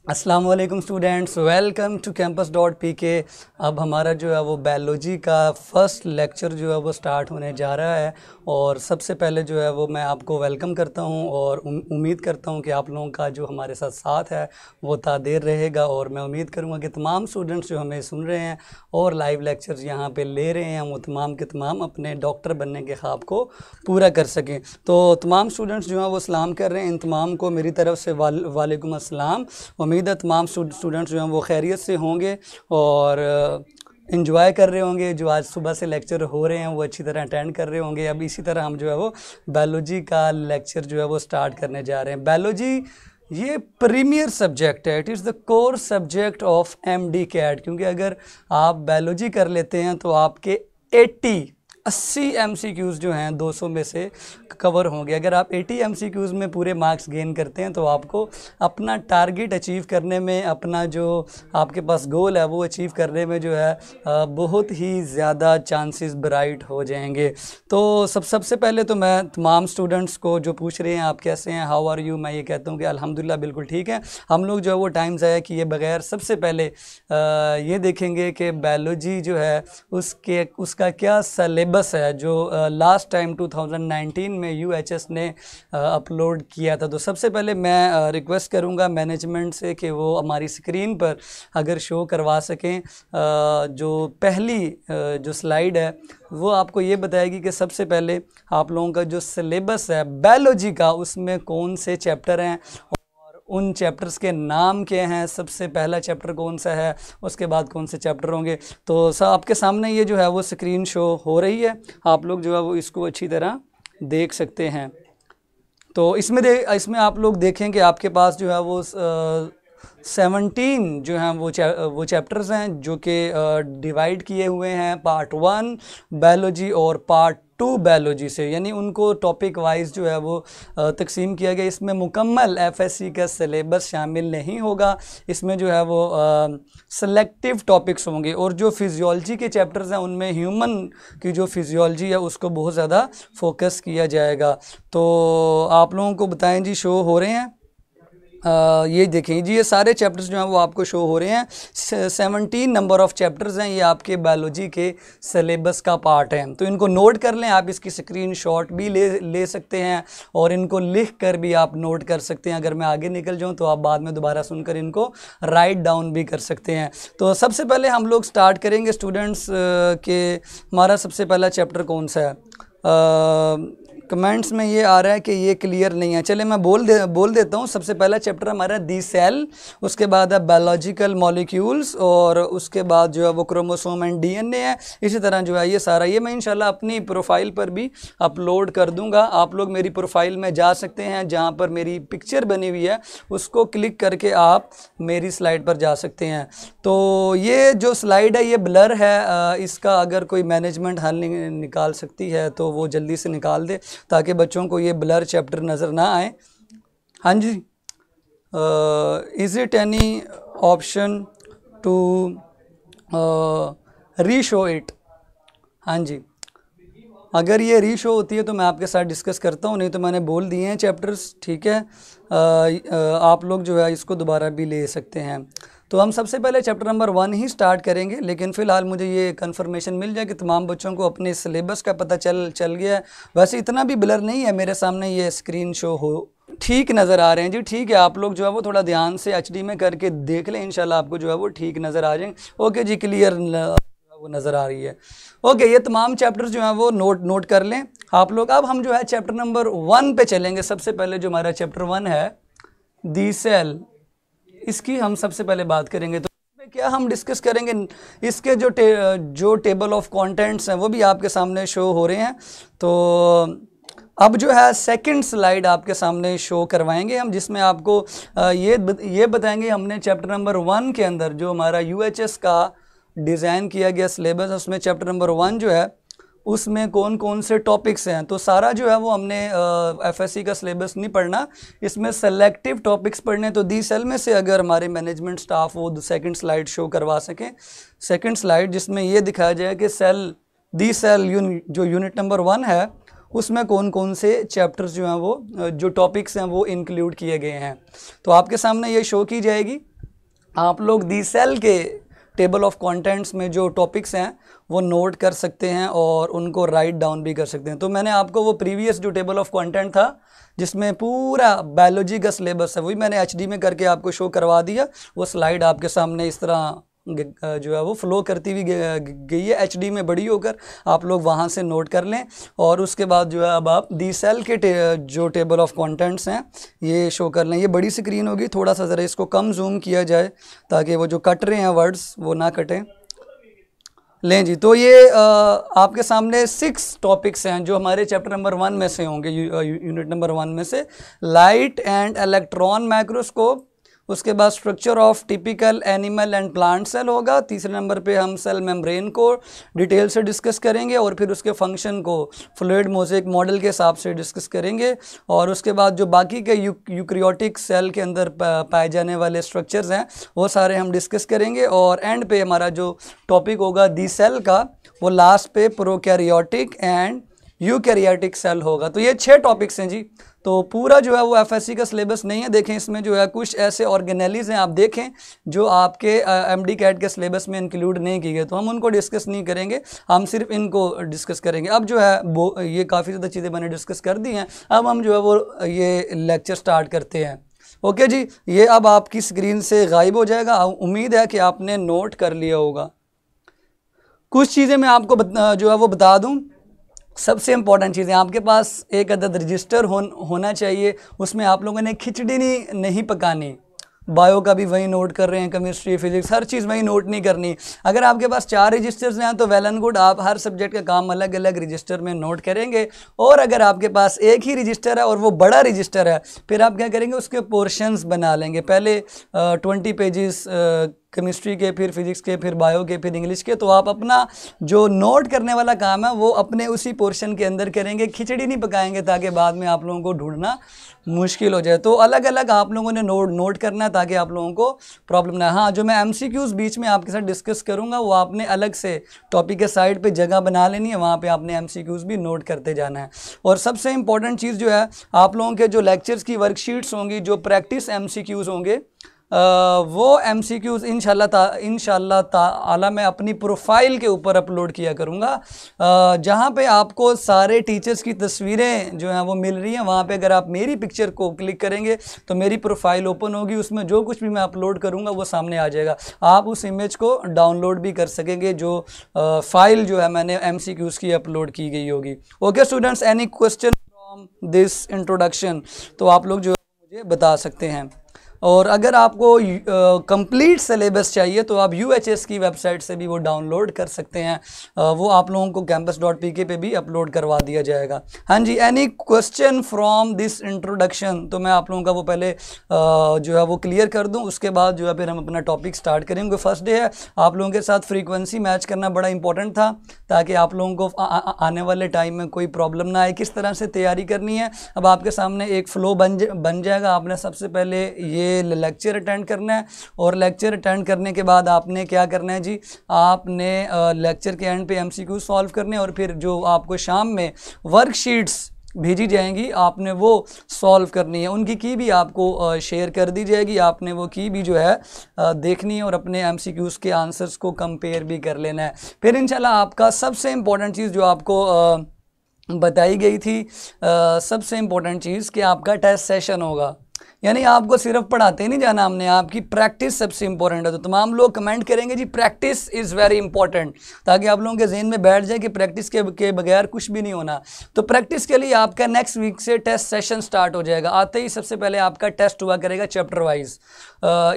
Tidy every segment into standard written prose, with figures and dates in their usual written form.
अस्सलाम वालेकुम students, welcome to campus.pk। अब हमारा जो है वो बायोलॉजी का फर्स्ट लेक्चर जो है वो स्टार्ट होने जा रहा है। और सबसे पहले जो है वो मैं आपको वेलकम करता हूं और उम्मीद करता हूं कि आप लोगों का जो हमारे साथ साथ है वो तादेर रहेगा। और मैं उम्मीद करूंगा कि तमाम स्टूडेंट्स जो हमें सुन रहे हैं और लाइव लेक्चर्स यहाँ पे ले रहे हैं वो तमाम के तमाम अपने डॉक्टर बनने के ख्वाब को पूरा कर सकें। तो तमाम स्टूडेंट्स जो हैं वो सलाम कर रहे हैं, इन तमाम को मेरी तरफ से वालेकुम अस्सलाम। उम्मीद है तमाम स्टूडेंट्स जो हैं वो खैरियत से होंगे और इन्जॉय कर रहे होंगे। जो आज सुबह से लेक्चर हो रहे हैं वो अच्छी तरह अटेंड कर रहे होंगे। अब इसी तरह हम जो है वो बायोलॉजी का लेक्चर जो है वो स्टार्ट करने जा रहे हैं। बायोलॉजी ये प्रीमियर सब्जेक्ट है, it is the core subject of MD CAT. क्योंकि अगर आप बायोलॉजी कर लेते हैं तो आपके 80 MCQs जो हैं 200 में से कवर होंगे। अगर आप 80 MCQs में पूरे मार्क्स गेन करते हैं तो आपको अपना टारगेट अचीव करने में, अपना जो आपके पास गोल है वो अचीव करने में जो है बहुत ही ज़्यादा चांसेस ब्राइट हो जाएंगे। तो सबसे पहले तो मैं तमाम स्टूडेंट्स को जो पूछ रहे हैं आप कैसे हैं, हाउ आर यू, मैं ये कहता हूँ कि अल्हम्दुलिल्लाह बिल्कुल ठीक है। हम लोग जो है वो टाइम ज़ाया किए बगैर सबसे पहले ये देखेंगे कि बायोलॉजी जो है उसका क्या सिलेबस है जो लास्ट टाइम 2019 में UHS ने अपलोड किया था। तो सबसे पहले मैं रिक्वेस्ट करूंगा मैनेजमेंट से कि वो हमारी स्क्रीन पर अगर शो करवा सकें जो पहली जो स्लाइड है वो आपको ये बताएगी कि सबसे पहले आप लोगों का जो सिलेबस है बायोलॉजी का उसमें कौन से चैप्टर हैं, उन चैप्टर्स के नाम क्या हैं, सबसे पहला चैप्टर कौन सा है, उसके बाद कौन से चैप्टर होंगे। तो आपके सामने ये जो है वो स्क्रीन शो हो रही है, आप लोग जो है वो इसको अच्छी तरह देख सकते हैं। तो इसमें आप लोग देखें कि आपके पास जो है वो 17 जो हैं वो चैप्टर्स हैं जो कि डिवाइड किए हुए हैं पार्ट 1 बायोलॉजी और पार्ट 2 बायोलॉजी से, यानी उनको टॉपिक वाइज जो है वो तकसीम किया गया। इसमें मुकम्मल FSC का सिलेबस शामिल नहीं होगा, इसमें जो है वो सेलेक्टिव टॉपिक्स होंगे। और जो फिजियोलॉजी के चैप्टर्स हैं उनमें ह्यूमन की जो फिजियोलॉजी है उसको बहुत ज़्यादा फोकस किया जाएगा। तो आप लोगों को बताएं जी, शो हो रहे हैं ये देखें जी, ये सारे चैप्टर्स जो हैं वो आपको शो हो रहे हैं। 17 नंबर ऑफ़ चैप्टर्स हैं, ये आपके बायोलॉजी के सिलेबस का पार्ट है। तो इनको नोट कर लें, आप इसकी स्क्रीनशॉट भी ले सकते हैं और इनको लिख कर भी आप नोट कर सकते हैं। अगर मैं आगे निकल जाऊं तो आप बाद में दोबारा सुनकर इनको राइट डाउन भी कर सकते हैं। तो सबसे पहले हम लोग स्टार्ट करेंगे स्टूडेंट्स के हमारा सबसे पहला चैप्टर कौन सा है। कमेंट्स में ये आ रहा है कि ये क्लियर नहीं है। चले मैं बोल देता हूँ। सबसे पहला चैप्टर हमारा दी सेल, उसके बाद है बायोलॉजिकल मॉलिक्यूल्स और उसके बाद जो है वो क्रोमोसोम एंड DNA है। इसी तरह जो है ये सारा ये मैं इंशाल्लाह अपनी प्रोफाइल पर भी अपलोड कर दूंगा। आप लोग मेरी प्रोफाइल में जा सकते हैं, जहाँ पर मेरी पिक्चर बनी हुई है उसको क्लिक करके आप मेरी स्लाइड पर जा सकते हैं। तो ये जो स्लाइड है ये ब्लर है, इसका अगर कोई मैनेजमेंट हल निकाल सकती है तो वो जल्दी से निकाल दे ताकि बच्चों को ये ब्लर चैप्टर नज़र ना आए। हाँ जी, is it any option to reshow it? हाँ जी, अगर ये रीशो होती है तो मैं आपके साथ डिस्कस करता हूँ, नहीं तो मैंने बोल दिए हैं चैप्टर्स, ठीक है। आप लोग जो है इसको दोबारा भी ले सकते हैं। तो हम सबसे पहले चैप्टर नंबर 1 ही स्टार्ट करेंगे, लेकिन फ़िलहाल मुझे ये कंफर्मेशन मिल जाए कि तमाम बच्चों को अपने सिलेबस का पता चल गया है। वैसे इतना भी ब्लर नहीं है, मेरे सामने ये स्क्रीन शो हो ठीक नज़र आ रहे हैं जी, ठीक है। आप लोग जो है वो थोड़ा ध्यान से HD में करके देख लें, इंशाल्लाह आपको जो है वो ठीक नज़र आ जाएंगे। ओके जी, क्लियर वो नज़र आ रही है। ओके, ये तमाम चैप्टर्स जो हैं वो नोट कर लें आप लोग। अब हम जो है चैप्टर नंबर 1 पे चलेंगे। सबसे पहले जो हमारा चैप्टर 1 है दी सेल, इसकी हम सबसे पहले बात करेंगे। तो क्या हम डिस्कस करेंगे, इसके जो टेबल ऑफ कंटेंट्स हैं वो भी आपके सामने शो हो रहे हैं। तो अब जो है सेकंड स्लाइड आपके सामने शो करवाएंगे हम, जिसमें आपको ये बताएंगे हमने चैप्टर नंबर 1 के अंदर जो हमारा UHS का डिज़ाइन किया गया सिलेबस है उसमें चैप्टर नंबर 1 जो है उसमें कौन कौन से टॉपिक्स हैं। तो सारा जो है वो हमने FSC का सिलेबस नहीं पढ़ना, इसमें सेलेक्टिव टॉपिक्स पढ़ने। तो दी सेल में से अगर हमारे मैनेजमेंट स्टाफ वो सेकंड स्लाइड शो करवा सकें, सेकंड स्लाइड जिसमें ये दिखाया जाए कि दी सेल जो यूनिट नंबर 1 है उसमें कौन कौन से चैप्टर्स जो हैं वो जो टॉपिक्स हैं वो इंक्लूड किए गए हैं। तो आपके सामने ये शो की जाएगी। आप लोग दी सेल के टेबल ऑफ कंटेंट्स में जो टॉपिक्स हैं वो नोट कर सकते हैं और उनको राइट डाउन भी कर सकते हैं। तो मैंने आपको वो प्रीवियस जो टेबल ऑफ कंटेंट था जिसमें पूरा बायोलॉजी का सिलेबस है वही मैंने एचडी में करके आपको शो करवा दिया। वो स्लाइड आपके सामने इस तरह जो है वो फ्लो करती हुई गई है एचडी में बड़ी होकर, आप लोग वहाँ से नोट कर लें। और उसके बाद जो है अब आप दी सेल के जो टेबल ऑफ कंटेंट्स हैं ये शो कर लें। ये बड़ी स्क्रीन होगी, थोड़ा सा ज़रा इसको कम जूम किया जाए ताकि वो जो कट रहे हैं वर्ड्स वो ना कटें। लें जी, तो ये आपके सामने 6 टॉपिक्स हैं जो हमारे चैप्टर नंबर 1 में से होंगे, यूनिट नंबर 1 में से। लाइट एंड इलेक्ट्रॉन माइक्रोस्कोप, उसके बाद structure of typical animal and plant cell होगा। तीसरे नंबर पे हम सेल मेम्ब्रेन को डिटेल से डिस्कस करेंगे और फिर उसके फंक्शन को फ्लूइड मोज़ेक मॉडल के हिसाब से डिस्कस करेंगे। और उसके बाद जो बाकी के यूकैरियोटिक सेल के अंदर पाए जाने वाले स्ट्रक्चर्स हैं वो सारे हम डिस्कस करेंगे। और एंड पे हमारा जो टॉपिक होगा दी सेल का वो लास्ट पे प्रोकैरियोटिक एंड यूकैरियोटिक सेल होगा। तो ये 6 टॉपिक्स हैं जी। तो पूरा जो है वो एफएससी का सिलेबस नहीं है, देखें इसमें जो है कुछ ऐसे ऑर्गेनेलीज हैं आप देखें जो आपके एमडी कैट के सिलेबस में इंक्लूड नहीं की गए, तो हम उनको डिस्कस नहीं करेंगे, हम सिर्फ इनको डिस्कस करेंगे। अब जो है वो ये काफ़ी ज़्यादा चीज़ें मैंने डिस्कस कर दी हैं, अब हम जो है वो ये लेक्चर स्टार्ट करते हैं। ओके जी, ये अब आपकी स्क्रीन से गायब हो जाएगा। उम्मीद है कि आपने नोट कर लिया होगा। कुछ चीज़ें मैं आपको जो है वो बता दूँ। सबसे इम्पॉर्टेंट चीज़ें, आपके पास एक अदद रजिस्टर होना चाहिए, उसमें आप लोगों ने खिचड़ी नहीं पकानी। बायो का भी वही नोट कर रहे हैं, केमिस्ट्री फिजिक्स हर चीज़ वही नोट नहीं करनी। अगर आपके पास 4 रजिस्टर्स हैं तो वेल एंड गुड, आप हर सब्जेक्ट का काम अलग अलग रजिस्टर में नोट करेंगे। और अगर आपके पास एक ही रजिस्टर है और वो बड़ा रजिस्टर है, फिर आप क्या करेंगे, उसके पोर्शंस बना लेंगे। पहले 20 पेजेस केमिस्ट्री के, फिर फिजिक्स के, फिर बायो के, फिर इंग्लिश के। तो आप अपना जो नोट करने वाला काम है वो अपने उसी पोर्शन के अंदर करेंगे, खिचड़ी नहीं पकाएंगे ताकि बाद में आप लोगों को ढूंढना मुश्किल हो जाए। तो अलग अलग आप लोगों ने नोट करना है ताकि आप लोगों को प्रॉब्लम ना। हाँ, जो मैं एमसीक्यूज़ बीच में आपके साथ डिस्कस करूँगा वो आपने अलग से टॉपिक के साइड पे जगह बना लेनी है, वहाँ पे आपने एमसीक्यूज़ भी नोट करते जाना है। और सबसे इंपॉर्टेंट चीज़ जो है, आप लोगों के जो लेक्चर्स की वर्कशीट्स होंगी, जो प्रैक्टिस एमसीक्यूज़ होंगे, वो एमसीक्यूज़ इंशाल्लाह ताला मैं अपनी प्रोफाइल के ऊपर अपलोड किया करूँगा, जहाँ पे आपको सारे टीचर्स की तस्वीरें जो हैं वो मिल रही हैं। वहाँ पे अगर आप मेरी पिक्चर को क्लिक करेंगे तो मेरी प्रोफाइल ओपन होगी, उसमें जो कुछ भी मैं अपलोड करूँगा वो सामने आ जाएगा। आप उस इमेज को डाउनलोड भी कर सकेंगे, जो फाइल जो है मैंने एमसीक्यूज़ की अपलोड की गई होगी। Okay students, any question from this introduction, तो आप लोग जो है मुझे बता सकते हैं। और अगर आपको कंप्लीट सिलेबस चाहिए तो आप यूएचएस की वेबसाइट से भी वो डाउनलोड कर सकते हैं, वो आप लोगों को campus.pk पे भी अपलोड करवा दिया जाएगा। हाँ जी, any question from this introduction, तो मैं आप लोगों का वो पहले जो है वो क्लियर कर दूं, उसके बाद जो है फिर हम अपना टॉपिक स्टार्ट करेंगे। फर्स्ट डे है, आप लोगों के साथ फ्रीक्वेंसी मैच करना बड़ा इंपॉर्टेंट था ताकि आप लोगों को आने वाले टाइम में कोई प्रॉब्लम ना आए। किस तरह से तैयारी करनी है, अब आपके सामने एक फ्लो बन जाएगा। आपने सबसे पहले ये लेक्चर अटेंड करना है और लेक्चर अटेंड करने के बाद आपने क्या करना है जी, आपने लेक्चर के एंड पे एमसीक्यू सॉल्व करने हैं और फिर जो आपको शाम में वर्कशीट्स भेजी जाएंगी आपने वो सॉल्व करनी है। उनकी की भी आपको शेयर कर दी जाएगी, आपने वो की भी जो है देखनी है और अपने एमसीक्यूज़ के आंसर्स को कंपेयर भी कर लेना है। फिर इंशाल्लाह आपका सबसे इम्पोर्टेंट चीज़ जो आपको बताई गई थी, सबसे इम्पोर्टेंट चीज़ कि आपका टेस्ट सेशन होगा। यानी आपको सिर्फ पढ़ाते नहीं जाना हमने, आपकी प्रैक्टिस सबसे इंपॉर्टेंट है। तो तमाम लोग कमेंट करेंगे जी प्रैक्टिस इज़ वेरी इंपॉर्टेंट, ताकि आप लोगों के जहन में बैठ जाए कि प्रैक्टिस के बगैर कुछ भी नहीं होना। तो प्रैक्टिस के लिए आपका नेक्स्ट वीक से टेस्ट सेशन स्टार्ट हो जाएगा। आते ही सबसे पहले आपका टेस्ट हुआ करेगा चैप्टर वाइज।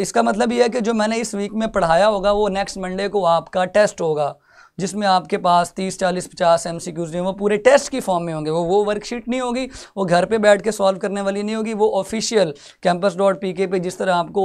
इसका मतलब ये है कि जो मैंने इस वीक में पढ़ाया होगा वो नेक्स्ट मंडे को आपका टेस्ट होगा, जिसमें आपके पास 30, 40, 50 एमसीक्यूज़ जो वो पूरे टेस्ट की फॉर्म में होंगे। वो वर्कशीट नहीं होगी, वो घर पे बैठ के सॉल्व करने वाली नहीं होगी, वो ऑफिशियल campus.pk पे जिस तरह आपको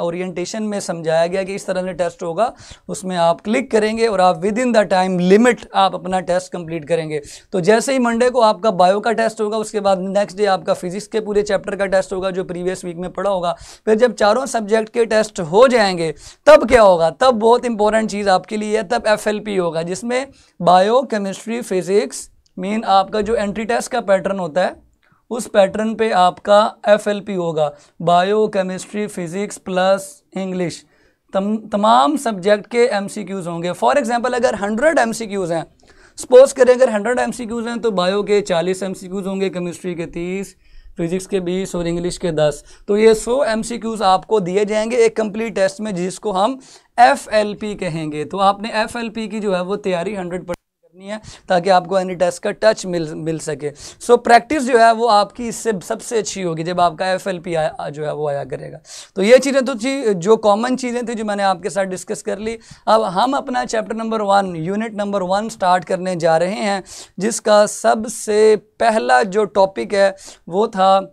ओरिएंटेशन में समझाया गया कि इस तरह से टेस्ट होगा, उसमें आप क्लिक करेंगे और आप with in the time limit आप अपना टेस्ट कंप्लीट करेंगे। तो जैसे ही मंडे को आपका बायो का टेस्ट होगा, उसके बाद नेक्स्ट डे आपका फिजिक्स के पूरे चैप्टर का टेस्ट होगा जो प्रीवियस वीक में पढ़ा होगा। फिर जब चारों सब्जेक्ट के टेस्ट हो जाएंगे तब क्या होगा, तब बहुत इंपॉर्टेंट चीज़ आपके लिए है, तब FLP होगा, जिसमें बायो, केमिस्ट्री, फिजिक्स मीन आपका जो एंट्री टेस्ट का पैटर्न होता है उस पैटर्न पे आपका FLP होगा, bio, chemistry, physics plus English. तमाम सब्जेक्ट के MCQs होंगे। फॉर एग्जांपल अगर 100 MCQs हैं, सपोज करें अगर 100 MCQs हैं तो बायो के 40 MCQs होंगे, केमिस्ट्री के 30, फिजिक्स के 20 और इंग्लिश के 10। तो ये 100 MCQs आपको दिए जाएंगे एक कंप्लीट टेस्ट में, जिसको हम FLP कहेंगे। तो आपने FLP की जो है वो तैयारी 100% करनी है ताकि आपको एनी टेस्ट का टच मिल सके। सो प्रैक्टिस जो है वो आपकी इससे सबसे अच्छी होगी जब आपका FLP जो है वो आया करेगा। तो ये चीज़ें तो जो कॉमन चीज़ें थी जो मैंने आपके साथ डिस्कस कर ली। अब हम अपना chapter number 1 unit number 1 start करने जा रहे हैं, जिसका सबसे पहला जो टॉपिक है वो था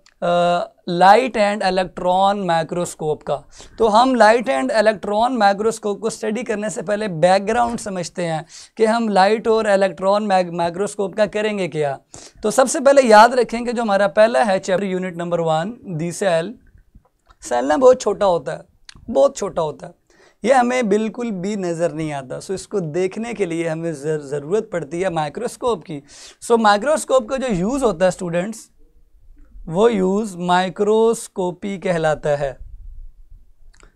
लाइट एंड इलेक्ट्रॉन माइक्रोस्कोप का। तो हम लाइट एंड इलेक्ट्रॉन माइक्रोस्कोप को स्टडी करने से पहले बैकग्राउंड समझते हैं कि हम लाइट और इलेक्ट्रॉन माइक्रोस्कोप का करेंगे क्या। तो सबसे पहले याद रखेंगे जो हमारा पहला है चैप्टर यूनिट नंबर 1 दी सेल ना बहुत छोटा होता है, बहुत छोटा होता है, ये हमें बिल्कुल भी नज़र नहीं आता। सो इसको देखने के लिए हमें ज़रूरत पड़ती है माइक्रोस्कोप की। सो माइक्रोस्कोप का जो यूज़ होता है स्टूडेंट्स, वो यूज़ माइक्रोस्कोपी कहलाता है।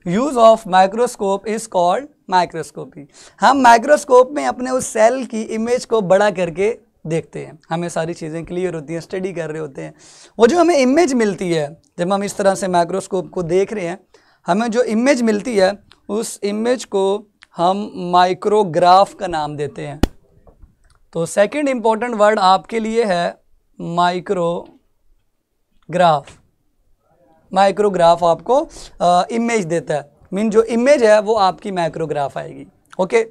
Use of microscope is called microscopy. हम माइक्रोस्कोप में अपने उस सेल की इमेज को बड़ा करके देखते हैं, हमें सारी चीज़ें क्लियर होती हैं, स्टडी कर रहे होते हैं। वो जो हमें इमेज मिलती है जब हम इस तरह से माइक्रोस्कोप को देख रहे हैं, हमें जो इमेज मिलती है उस इमेज को हम माइक्रोग्राफ का नाम देते हैं। तो सेकंड इम्पोर्टेंट वर्ड आपके लिए है माइक्रोग्राफ। माइक्रोग्राफ आपको इमेज देता है, मीन जो इमेज है वो आपकी माइक्रोग्राफ आएगी। ओके,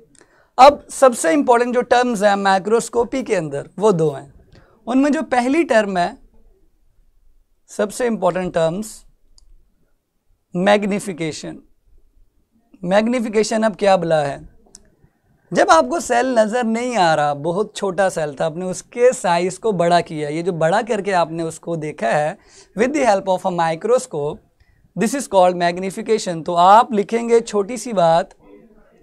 अब सबसे इंपॉर्टेंट जो टर्म्स हैं माइक्रोस्कोपी के अंदर वो दो हैं। उनमें जो पहली टर्म है, सबसे इंपॉर्टेंट टर्म्स, मैग्निफिकेशन। मैग्निफिकेशन अब क्या बुला है, जब आपको सेल नज़र नहीं आ रहा, बहुत छोटा सेल था, आपने उसके साइज़ को बड़ा किया, ये जो बड़ा करके आपने उसको देखा है with the help of a microscope, this is called magnification. तो आप लिखेंगे छोटी सी बात,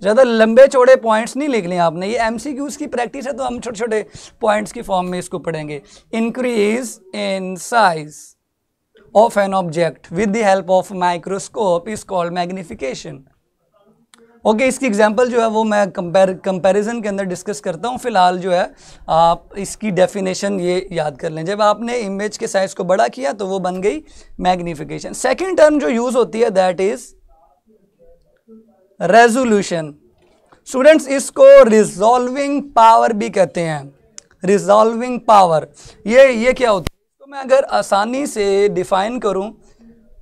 ज़्यादा लंबे चौड़े पॉइंट्स नहीं लिखने आपने, ये MCQs की प्रैक्टिस है तो हम छोटे छोटे पॉइंट्स की फॉर्म में इसको पढ़ेंगे। Increase in size of an object with the help of microscope is called magnification. Okay, इसकी एग्जांपल जो है वो मैं कंपैरिजन के अंदर डिस्कस करता हूँ। फिलहाल जो है आप इसकी डेफिनेशन ये याद कर लें, जब आपने इमेज के साइज को बड़ा किया तो वो बन गई मैग्निफिकेशन। सेकंड टर्म जो यूज होती है दैट इज रेजोल्यूशन। स्टूडेंट्स इसको रिजॉल्विंग पावर भी कहते हैं। रिजॉल्विंग पावर ये क्या होती है, इसको मैं अगर आसानी से डिफाइन करूं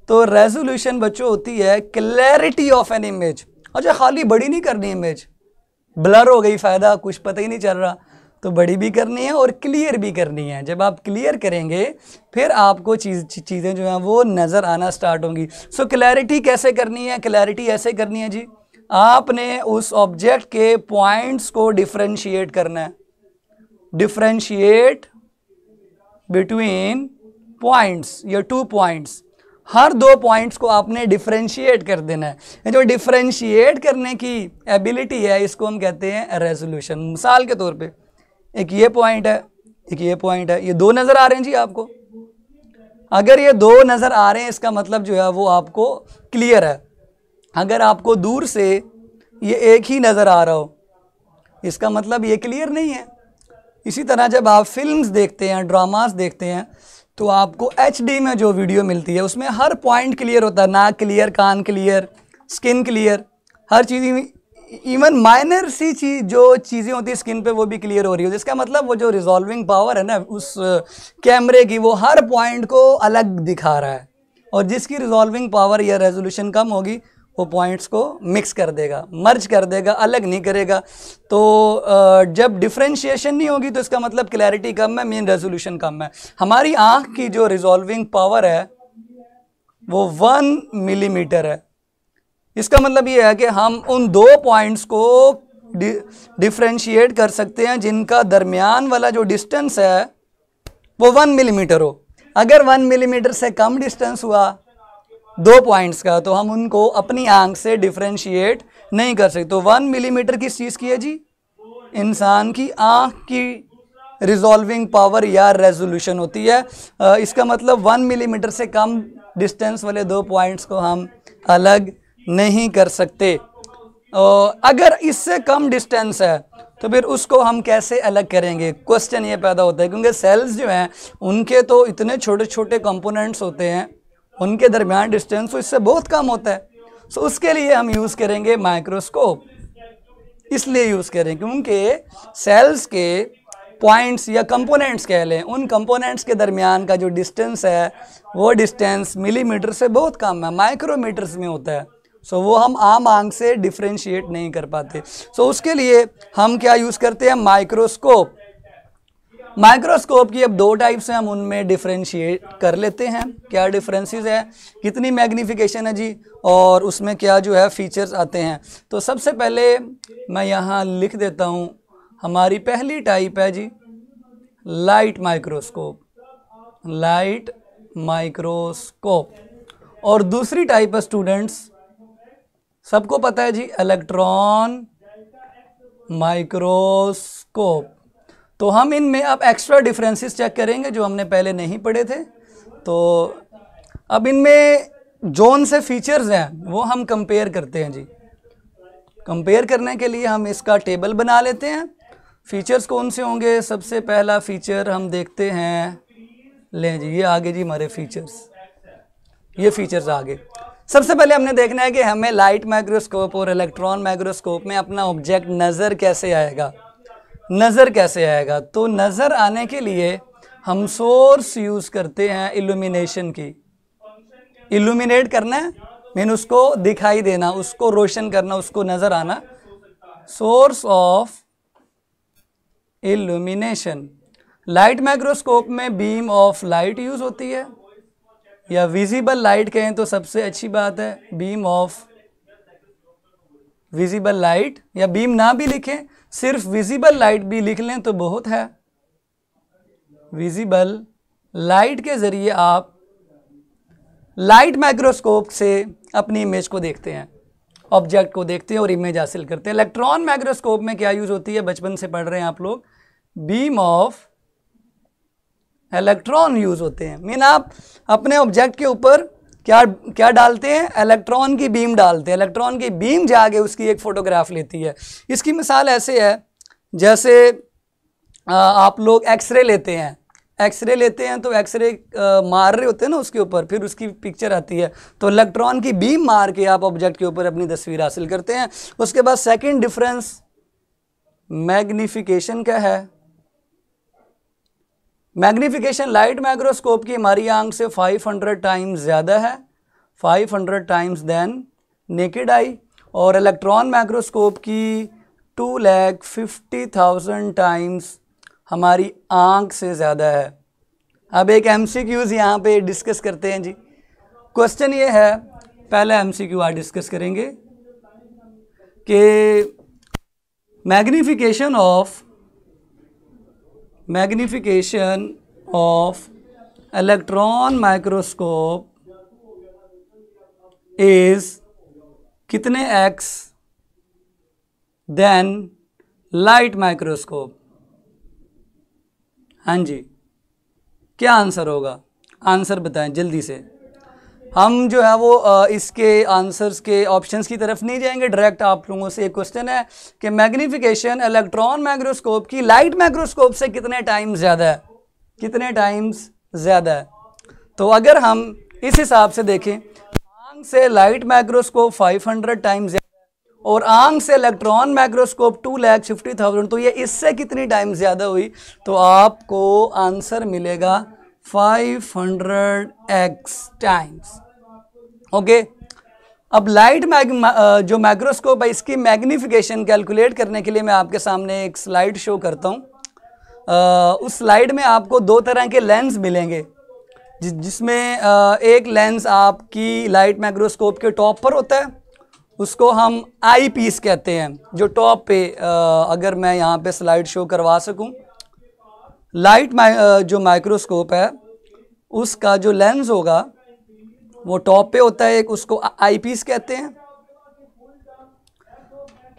तो रेजोल्यूशन बच्चों होती है क्लैरिटी ऑफ एन इमेज। अच्छा, खाली बड़ी नहीं करनी इमेज, ब्लर हो गई फ़ायदा कुछ पता ही नहीं चल रहा, तो बड़ी भी करनी है और क्लियर भी करनी है। जब आप क्लियर करेंगे फिर आपको चीज़ें जो हैं वो नज़र आना स्टार्ट होंगी। सो क्लैरिटी कैसे करनी है, क्लैरिटी ऐसे करनी है जी, आपने उस ऑब्जेक्ट के पॉइंट्स को डिफ्रेंशिएट करना है। डिफ्रेंशिएट बिटवीन पॉइंट्स या 2 पॉइंट्स, हर 2 पॉइंट्स को आपने डिफ्रेंशिएट कर देना है। जो डिफ्रेंशिएट करने की एबिलिटी है इसको हम कहते हैं रेजोल्यूशन। मिसाल के तौर पे एक ये पॉइंट है, एक ये पॉइंट है, ये 2 नज़र आ रहे हैं जी आपको। अगर ये 2 नज़र आ रहे हैं इसका मतलब जो है वो आपको क्लियर है। अगर आपको दूर से ये एक ही नज़र आ रहा हो इसका मतलब ये क्लियर नहीं है। इसी तरह जब आप फिल्म्स देखते हैं, ड्रामास देखते हैं, तो आपको HD में जो वीडियो मिलती है उसमें हर पॉइंट क्लियर होता है, नाक क्लियर, कान क्लियर, स्किन क्लियर, हर चीज़, इवन माइनर सी जो चीज़ें होती है स्किन पे वो भी क्लियर हो रही हो। जिसका मतलब वो जो रिजॉल्विंग पावर है ना उस कैमरे की, वो हर पॉइंट को अलग दिखा रहा है। और जिसकी रिजॉल्विंग पावर या रेजोल्यूशन कम होगी वो पॉइंट्स को मिक्स कर देगा, मर्ज कर देगा, अलग नहीं करेगा। तो जब डिफ्रेंशिएशन नहीं होगी तो इसका मतलब क्लैरिटी कम है, मीन रेजोल्यूशन कम है। हमारी आँख की जो रिजॉल्विंग पावर है वो 1 मिलीमीटर है। इसका मतलब ये है कि हम उन 2 पॉइंट्स को डिफ्रेंशिएट कर सकते हैं जिनका दरमियान वाला जो डिस्टेंस है वो 1 मिलीमीटर हो। अगर 1 मिलीमीटर से कम डिस्टेंस हुआ 2 पॉइंट्स का तो हम उनको अपनी आंख से डिफ्रेंशिएट नहीं कर सकते। तो 1 मिलीमीटर किस चीज़ की है जी, इंसान की आंख की रिजॉल्विंग पावर या रेजोल्यूशन होती है। इसका मतलब 1 मिलीमीटर से कम डिस्टेंस वाले 2 पॉइंट्स को हम अलग नहीं कर सकते। अगर इससे कम डिस्टेंस है तो फिर उसको हम कैसे अलग करेंगे, क्वेश्चन ये पैदा होता है, क्योंकि सेल्स जो हैं उनके तो इतने छोटे छोटे कंपोनेंट्स होते हैं, उनके दरमियान डिस्टेंस तो इससे बहुत कम होता है। सो उसके लिए हम यूज़ करेंगे माइक्रोस्कोप। इसलिए यूज़ करें क्योंकि सेल्स के पॉइंट्स या कंपोनेंट्स कह लें, उन कंपोनेंट्स के दरमियान का जो डिस्टेंस है वो डिस्टेंस मिलीमीटर से बहुत कम है, माइक्रोमीटर्स में होता है। सो वो हम आम आंख से डिफ्रेंशिएट नहीं कर पाते। सो उसके लिए हम क्या यूज़ करते हैं, माइक्रोस्कोप। माइक्रोस्कोप की अब दो टाइप्स हैं, हम उनमें डिफ्रेंशिएट कर लेते हैं। क्या डिफरेंसेस है, कितनी मैग्नीफिकेशन है जी, और उसमें क्या जो है फीचर्स आते हैं। तो सबसे पहले मैं यहाँ लिख देता हूँ, हमारी पहली टाइप है जी लाइट माइक्रोस्कोप, लाइट माइक्रोस्कोप। और दूसरी टाइप है स्टूडेंट्स, सबको पता है जी, इलेक्ट्रॉन माइक्रोस्कोप। तो हम इनमें अब एक्स्ट्रा डिफरेंसेस चेक करेंगे जो हमने पहले नहीं पढ़े थे। तो अब इनमें जोन से फीचर्स हैं वो हम कंपेयर करते हैं जी। कंपेयर करने के लिए हम इसका टेबल बना लेते हैं। फीचर्स कौन से होंगे, सबसे पहला फीचर हम देखते हैं, लें जी ये आगे जी हमारे फीचर्स, ये फीचर्स आगे। सबसे पहले हमने देखना है कि हमें लाइट माइक्रोस्कोप और इलेक्ट्रॉन माइक्रोस्कोप में अपना ऑब्जेक्ट नज़र कैसे आएगा, नज़र कैसे आएगा। तो नज़र आने के लिए हम सोर्स यूज़ करते हैं इल्यूमिनेशन की। इल्यूमिनेट करना है मीन उसको दिखाई देना, उसको रोशन करना, उसको नज़र आना, source of illumination. Light microscope में बीम ऑफ लाइट यूज़ होती है, या विजिबल लाइट कहें तो सबसे अच्छी बात है, बीम ऑफ विजिबल लाइट, या बीम ना भी लिखें, सिर्फ विजिबल लाइट भी लिख लें तो बहुत है। विजिबल लाइट के ज़रिए आप लाइट माइक्रोस्कोप से अपनी इमेज को देखते हैं, ऑब्जेक्ट को देखते हैं और इमेज हासिल करते हैं। इलेक्ट्रॉन माइक्रोस्कोप में क्या यूज़ होती है, बचपन से पढ़ रहे हैं आप लोग, बीम ऑफ इलेक्ट्रॉन यूज़ होते हैं। मीन आप अपने ऑब्जेक्ट के ऊपर क्या क्या डालते हैं, इलेक्ट्रॉन की बीम डालते हैं। इलेक्ट्रॉन की बीम जाके उसकी एक फ़ोटोग्राफ लेती है। इसकी मिसाल ऐसे है जैसे आप लोग एक्सरे लेते हैं, एक्सरे लेते हैं तो एक्सरे मार रहे होते हैं ना उसके ऊपर, फिर उसकी पिक्चर आती है। तो इलेक्ट्रॉन की बीम मार के आप ऑब्जेक्ट के ऊपर अपनी तस्वीर हासिल करते हैं। उसके बाद सेकंड डिफरेंस मैग्नीफिकेशन का है। मैग्नीफिकेशन लाइट माइक्रोस्कोप की हमारी आंख से 500 टाइम्स ज़्यादा है, 500 टाइम्स देन नेकेड आई, और इलेक्ट्रॉन माइक्रोस्कोप की 2,50,000 टाइम्स हमारी आंख से ज़्यादा है। अब एक MCQs यहाँ पे डिस्कस करते हैं जी। क्वेश्चन ये है, पहला MCQ आज डिस्कस करेंगे कि magnification of electron microscope is कितने x देन लाइट माइक्रोस्कोप। हाँ जी, क्या आंसर होगा, आंसर बताएं जल्दी से। हम जो है वो इसके आंसर्स के ऑप्शंस की तरफ नहीं जाएंगे, डायरेक्ट आप लोगों से एक क्वेश्चन है कि मैग्नीफिकेशन इलेक्ट्रॉन माइक्रोस्कोप की लाइट माइक्रोस्कोप से कितने टाइम्स ज़्यादा है, कितने टाइम्स ज़्यादा है। तो अगर हम इस हिसाब से देखें, आंख से लाइट माइक्रोस्कोप 500 टाइम्स ज़्यादा है और आंख से इलेक्ट्रॉन माइक्रोस्कोप 2,50,000, तो ये इससे कितनी टाइम्स ज़्यादा हुई। तो आपको आंसर मिलेगा 500x टाइम्स। ओके, अब लाइट जो माइक्रोस्कोप है इसकी मैग्नीफिकेशन कैलकुलेट करने के लिए मैं आपके सामने एक स्लाइड शो करता हूँ। उस स्लाइड में आपको दो तरह के लेंस मिलेंगे, जिसमें एक लेंस आपकी लाइट माइक्रोस्कोप के टॉप पर होता है, उसको हम आई पीस कहते हैं, जो टॉप पे अगर मैं यहाँ पे स्लाइड शो करवा सकूँ, लाइट जो माइक्रोस्कोप है उसका जो लेंस होगा वो टॉप पे होता है, एक उसको आई पीस कहते हैं।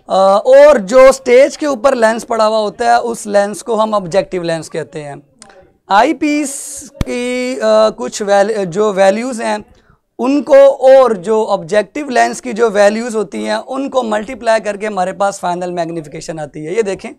और जो स्टेज के ऊपर लेंस पड़ा हुआ होता है उस लेंस को हम ऑब्जेक्टिव लेंस कहते हैं। आई पीस की कुछ जो वैल्यूज़ हैं उनको और जो ऑब्जेक्टिव लेंस की जो वैल्यूज़ होती हैं उनको मल्टीप्लाई करके हमारे पास फाइनल मैग्नीफिकेशन आती है। ये देखें,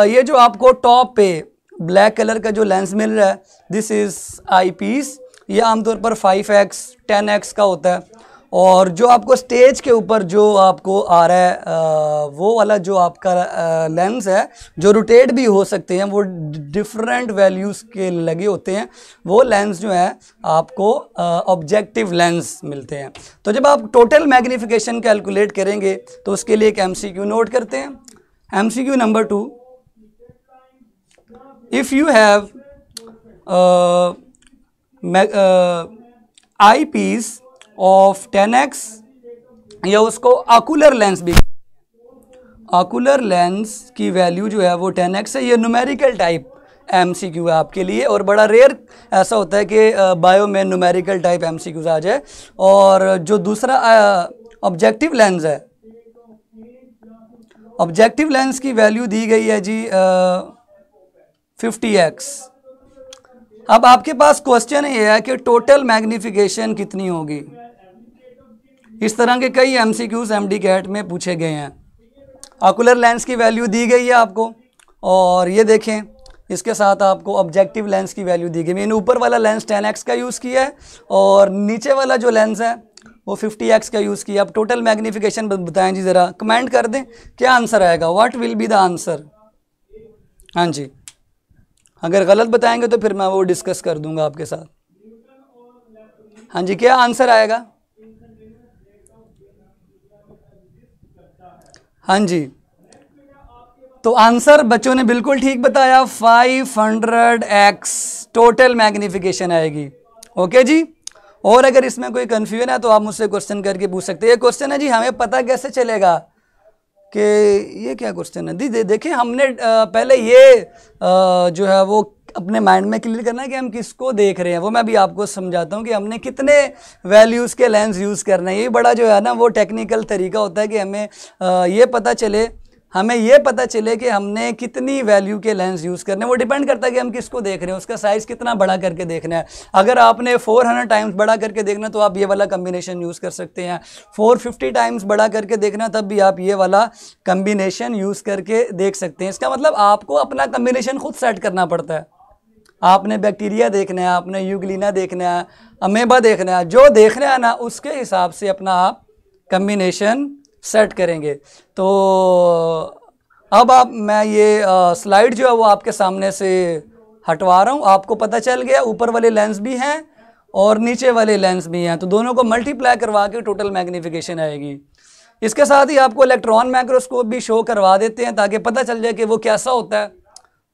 ये जो आपको टॉप पे ब्लैक कलर का जो लेंस मिल रहा है, दिस इज़ आई पीस। ये आमतौर पर 5x 10x का होता है। और जो आपको स्टेज के ऊपर जो आपको आ रहा है वो वाला जो आपका लेंस है, जो रोटेट भी हो सकते हैं, वो डिफरेंट वैल्यूज़ के लगे होते हैं, वो लेंस जो है आपको ऑब्जेक्टिव लेंस मिलते हैं। तो जब आप टोटल मैग्नीफिकेशन कैलकुलेट करेंगे तो उसके लिए एक MCQ नोट करते हैं। MCQ number 2, if you have eyepiece of 10x, या उसको आकुलर लेंस भी, आकुलर लेंस की वैल्यू जो है वो 10x है। ये न्यूमेरिकल टाइप MCQ है आपके लिए, और बड़ा रेयर ऐसा होता है कि बायो में न्यूमेरिकल टाइप MCQs आ जाए। और जो दूसरा ऑब्जेक्टिव लेंस है, ऑब्जेक्टिव लेंस की वैल्यू दी गई है जी 50x। अब आपके पास क्वेश्चन ये है कि टोटल मैग्नीफिकेशन कितनी होगी। इस तरह के कई MCQs MD कैट में पूछे गए हैं। आकुलर लेंस की वैल्यू दी गई है आपको, और ये देखें इसके साथ आपको ऑब्जेक्टिव लेंस की वैल्यू दी गई। मैंने ऊपर वाला लेंस 10x का यूज़ किया है और नीचे वाला जो लेंस है वो 50x का यूज़ किया। अब टोटल मैग्नीफिकेशन बताएं जी, ज़रा कमेंट कर दें क्या आंसर आएगा, what will be the answer. हाँ जी, अगर गलत बताएंगे तो फिर मैं वो डिस्कस कर दूंगा आपके साथ। हाँ जी, क्या आंसर आएगा। हाँ जी, तो आंसर बच्चों ने बिल्कुल ठीक बताया, 500x टोटल मैग्नीफिकेशन आएगी। ओके जी, और अगर इसमें कोई कन्फ्यूजन है तो आप मुझसे क्वेश्चन करके पूछ सकते हैं। ये क्वेश्चन है जी, हमें पता कैसे चलेगा कि ये क्या क्वेश्चन है। देखिए, हमने पहले ये जो है वो अपने माइंड में क्लियर करना है कि हम किसको देख रहे हैं। वो मैं भी आपको समझाता हूँ कि हमने कितने वैल्यूज़ के लेंस यूज़ करना है। ये बड़ा जो है ना वो टेक्निकल तरीका होता है कि हमें ये पता चले कि हमने कितनी वैल्यू के लेंस यूज़ करने। वो डिपेंड करता है कि हम किसको देख रहे हैं, उसका साइज़ कितना बड़ा करके देखना है। अगर आपने 400 टाइम्स बड़ा करके देखना तो आप ये वाला कम्बिनेशन यूज़ कर सकते हैं। 450 टाइम्स बड़ा करके देखना तब भी आप ये वाला कम्बिनेशन यूज़ करके देख सकते हैं। इसका मतलब आपको अपना कम्बिनेशन खुद सेट करना पड़ता है। आपने बैक्टीरिया देखना है, आपने यूग्लिना देखना है, अमेबा देखना है, जो देखना है ना उसके हिसाब से अपना आप कम्बिनेशन सेट करेंगे। तो अब मैं ये स्लाइड जो है वो आपके सामने से हटवा रहा हूँ। आपको पता चल गया ऊपर वाले लेंस भी हैं और नीचे वाले लेंस भी हैं, तो दोनों को मल्टीप्लाई करवा के टोटल मैग्नीफिकेशन आएगी। इसके साथ ही आपको इलेक्ट्रॉन माइक्रोस्कोप भी शो करवा देते हैं ताकि पता चल जाए कि वो कैसा होता है।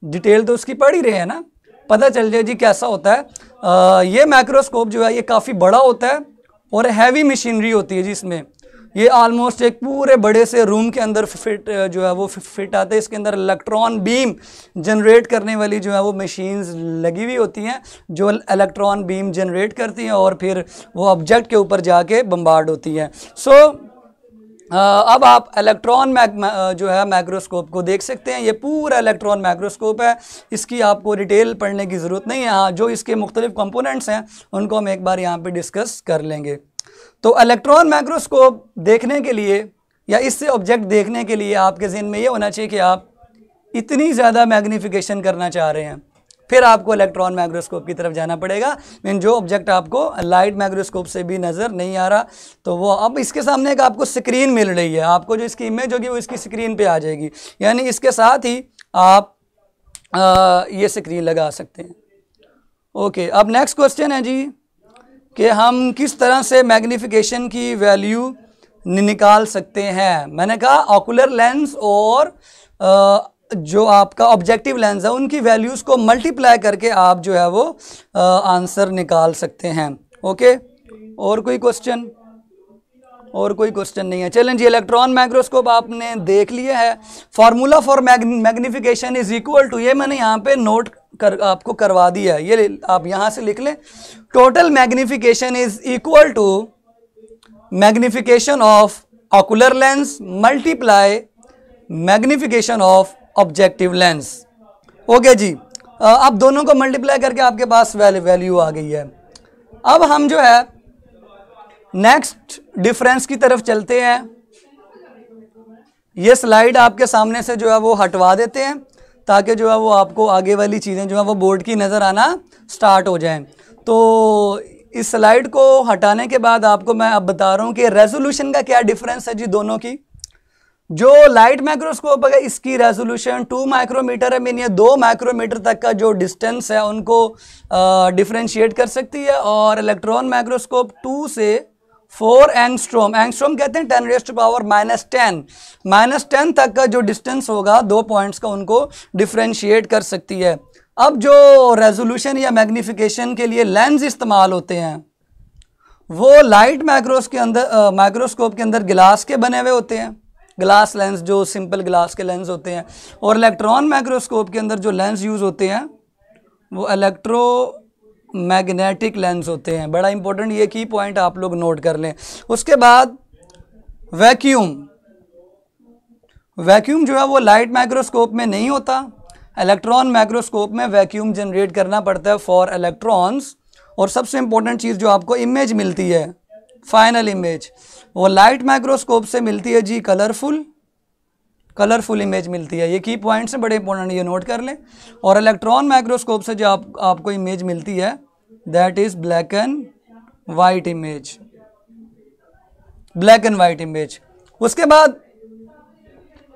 डिटेल तो उसकी पढ़ ही रहे हैं ना, पता चल जाए जी कैसा होता है। ये माइक्रोस्कोप जो है ये काफ़ी बड़ा होता है और हैवी मशीनरी होती है जिसमें ये ऑलमोस्ट एक पूरे बड़े से रूम के अंदर फिट जो है वो फिट आते हैं। इसके अंदर इलेक्ट्रॉन बीम जनरेट करने वाली जो है वो मशीन्स लगी हुई होती हैं जो इलेक्ट्रॉन बीम जनरेट करती हैं और फिर वो ऑब्जेक्ट के ऊपर जाके बम्बार्ड होती हैं। सो अब आप इलेक्ट्रॉन जो है माइक्रोस्कोप को देख सकते हैं। ये पूरा इलेक्ट्रॉन माइक्रोस्कोप है, इसकी आपको डिटेल पढ़ने की ज़रूरत नहीं है। हाँ, जो इसके मुख्तलिफ कंपोनेंट्स हैं उनको हम एक बार यहाँ पे डिस्कस कर लेंगे। तो इलेक्ट्रॉन माइक्रोस्कोप देखने के लिए या इससे ऑब्जेक्ट देखने के लिए आपके ज़हन में ये होना चाहिए कि आप इतनी ज़्यादा मैग्नीफिकेशन करना चाह रहे हैं, फिर आपको इलेक्ट्रॉन माइक्रोस्कोप की तरफ जाना पड़ेगा। मीन जो ऑब्जेक्ट आपको लाइट माइक्रोस्कोप से भी नज़र नहीं आ रहा तो वो अब इसके सामने एक आपको स्क्रीन मिल रही है, आपको जो इसकी इमेज होगी वो इसकी स्क्रीन पे आ जाएगी, यानी इसके साथ ही आप ये स्क्रीन लगा सकते हैं। ओके, अब नेक्स्ट क्वेश्चन है जी कि हम किस तरह से मैग्नीफिकेशन की वैल्यू निकाल सकते हैं। मैंने कहा ऑकुलर लेंस और जो आपका ऑब्जेक्टिव लेंस है उनकी वैल्यूज़ को मल्टीप्लाई करके आप जो है वो आंसर निकाल सकते हैं। ओके, और कोई क्वेश्चन? और कोई क्वेश्चन नहीं है। चलें जी, इलेक्ट्रॉन माइक्रोस्कोप आपने देख लिया है। Formula for magnification is equal to, ये मैंने यहाँ पे नोट आपको करवा दिया है, ये आप यहाँ से लिख लें। Total magnification is equal to magnification of ocular lens multiply magnification of objective lens. Okay जी, अब दोनों को मल्टीप्लाई करके आपके पास वैल्यू आ गई है। अब हम जो है नेक्स्ट डिफरेंस की तरफ चलते हैं। ये स्लाइड आपके सामने से जो है वो हटवा देते हैं ताकि जो है वो आपको आगे वाली चीज़ें जो है वो बोर्ड की नज़र आना स्टार्ट हो जाएं। तो इस स्लाइड को हटाने के बाद आपको मैं अब बता रहा हूँ कि रेजोल्यूशन का क्या डिफरेंस है जी दोनों की। जो लाइट माइक्रोस्कोप है इसकी रेजोल्यूशन 2 माइक्रोमीटर है, मीन ये 2 माइक्रोमीटर तक का जो डिस्टेंस है उनको डिफरेंशिएट कर सकती है। और इलेक्ट्रॉन माइक्रोस्कोप 2 से 4 एंगस्ट्रॉम, एंगस्ट्रॉम कहते हैं 10⁻⁻10 तक का जो डिस्टेंस होगा 2 पॉइंट्स का उनको डिफरेंशिएट कर सकती है। अब जो रेजोल्यूशन या मैग्निफिकेशन के लिए लेंस इस्तेमाल होते हैं वो लाइट माइक्रोस्कोप के अंदर गिलास के बने हुए होते हैं, ग्लास लेंस जो सिंपल ग्लास के लेंस होते हैं। और इलेक्ट्रॉन माइक्रोस्कोप के अंदर जो लेंस यूज़ होते हैं वो इलेक्ट्रोमैग्नेटिक लेंस होते हैं। बड़ा इंपॉर्टेंट ये की पॉइंट आप लोग नोट कर लें। उसके बाद वैक्यूम जो है वो लाइट माइक्रोस्कोप में नहीं होता। इलेक्ट्रॉन माइक्रोस्कोप में वैक्यूम जनरेट करना पड़ता है फॉर इलेक्ट्रॉन्स। और सबसे इंपॉर्टेंट चीज़ जो आपको इमेज मिलती है, फाइनल इमेज, वो लाइट माइक्रोस्कोप से मिलती है जी कलरफुल इमेज मिलती है। ये की पॉइंट्स हैं बड़े इंपॉर्टेंट, ये नोट कर लें। और इलेक्ट्रॉन माइक्रोस्कोप से जो आपको इमेज मिलती है that is black and white image. उसके बाद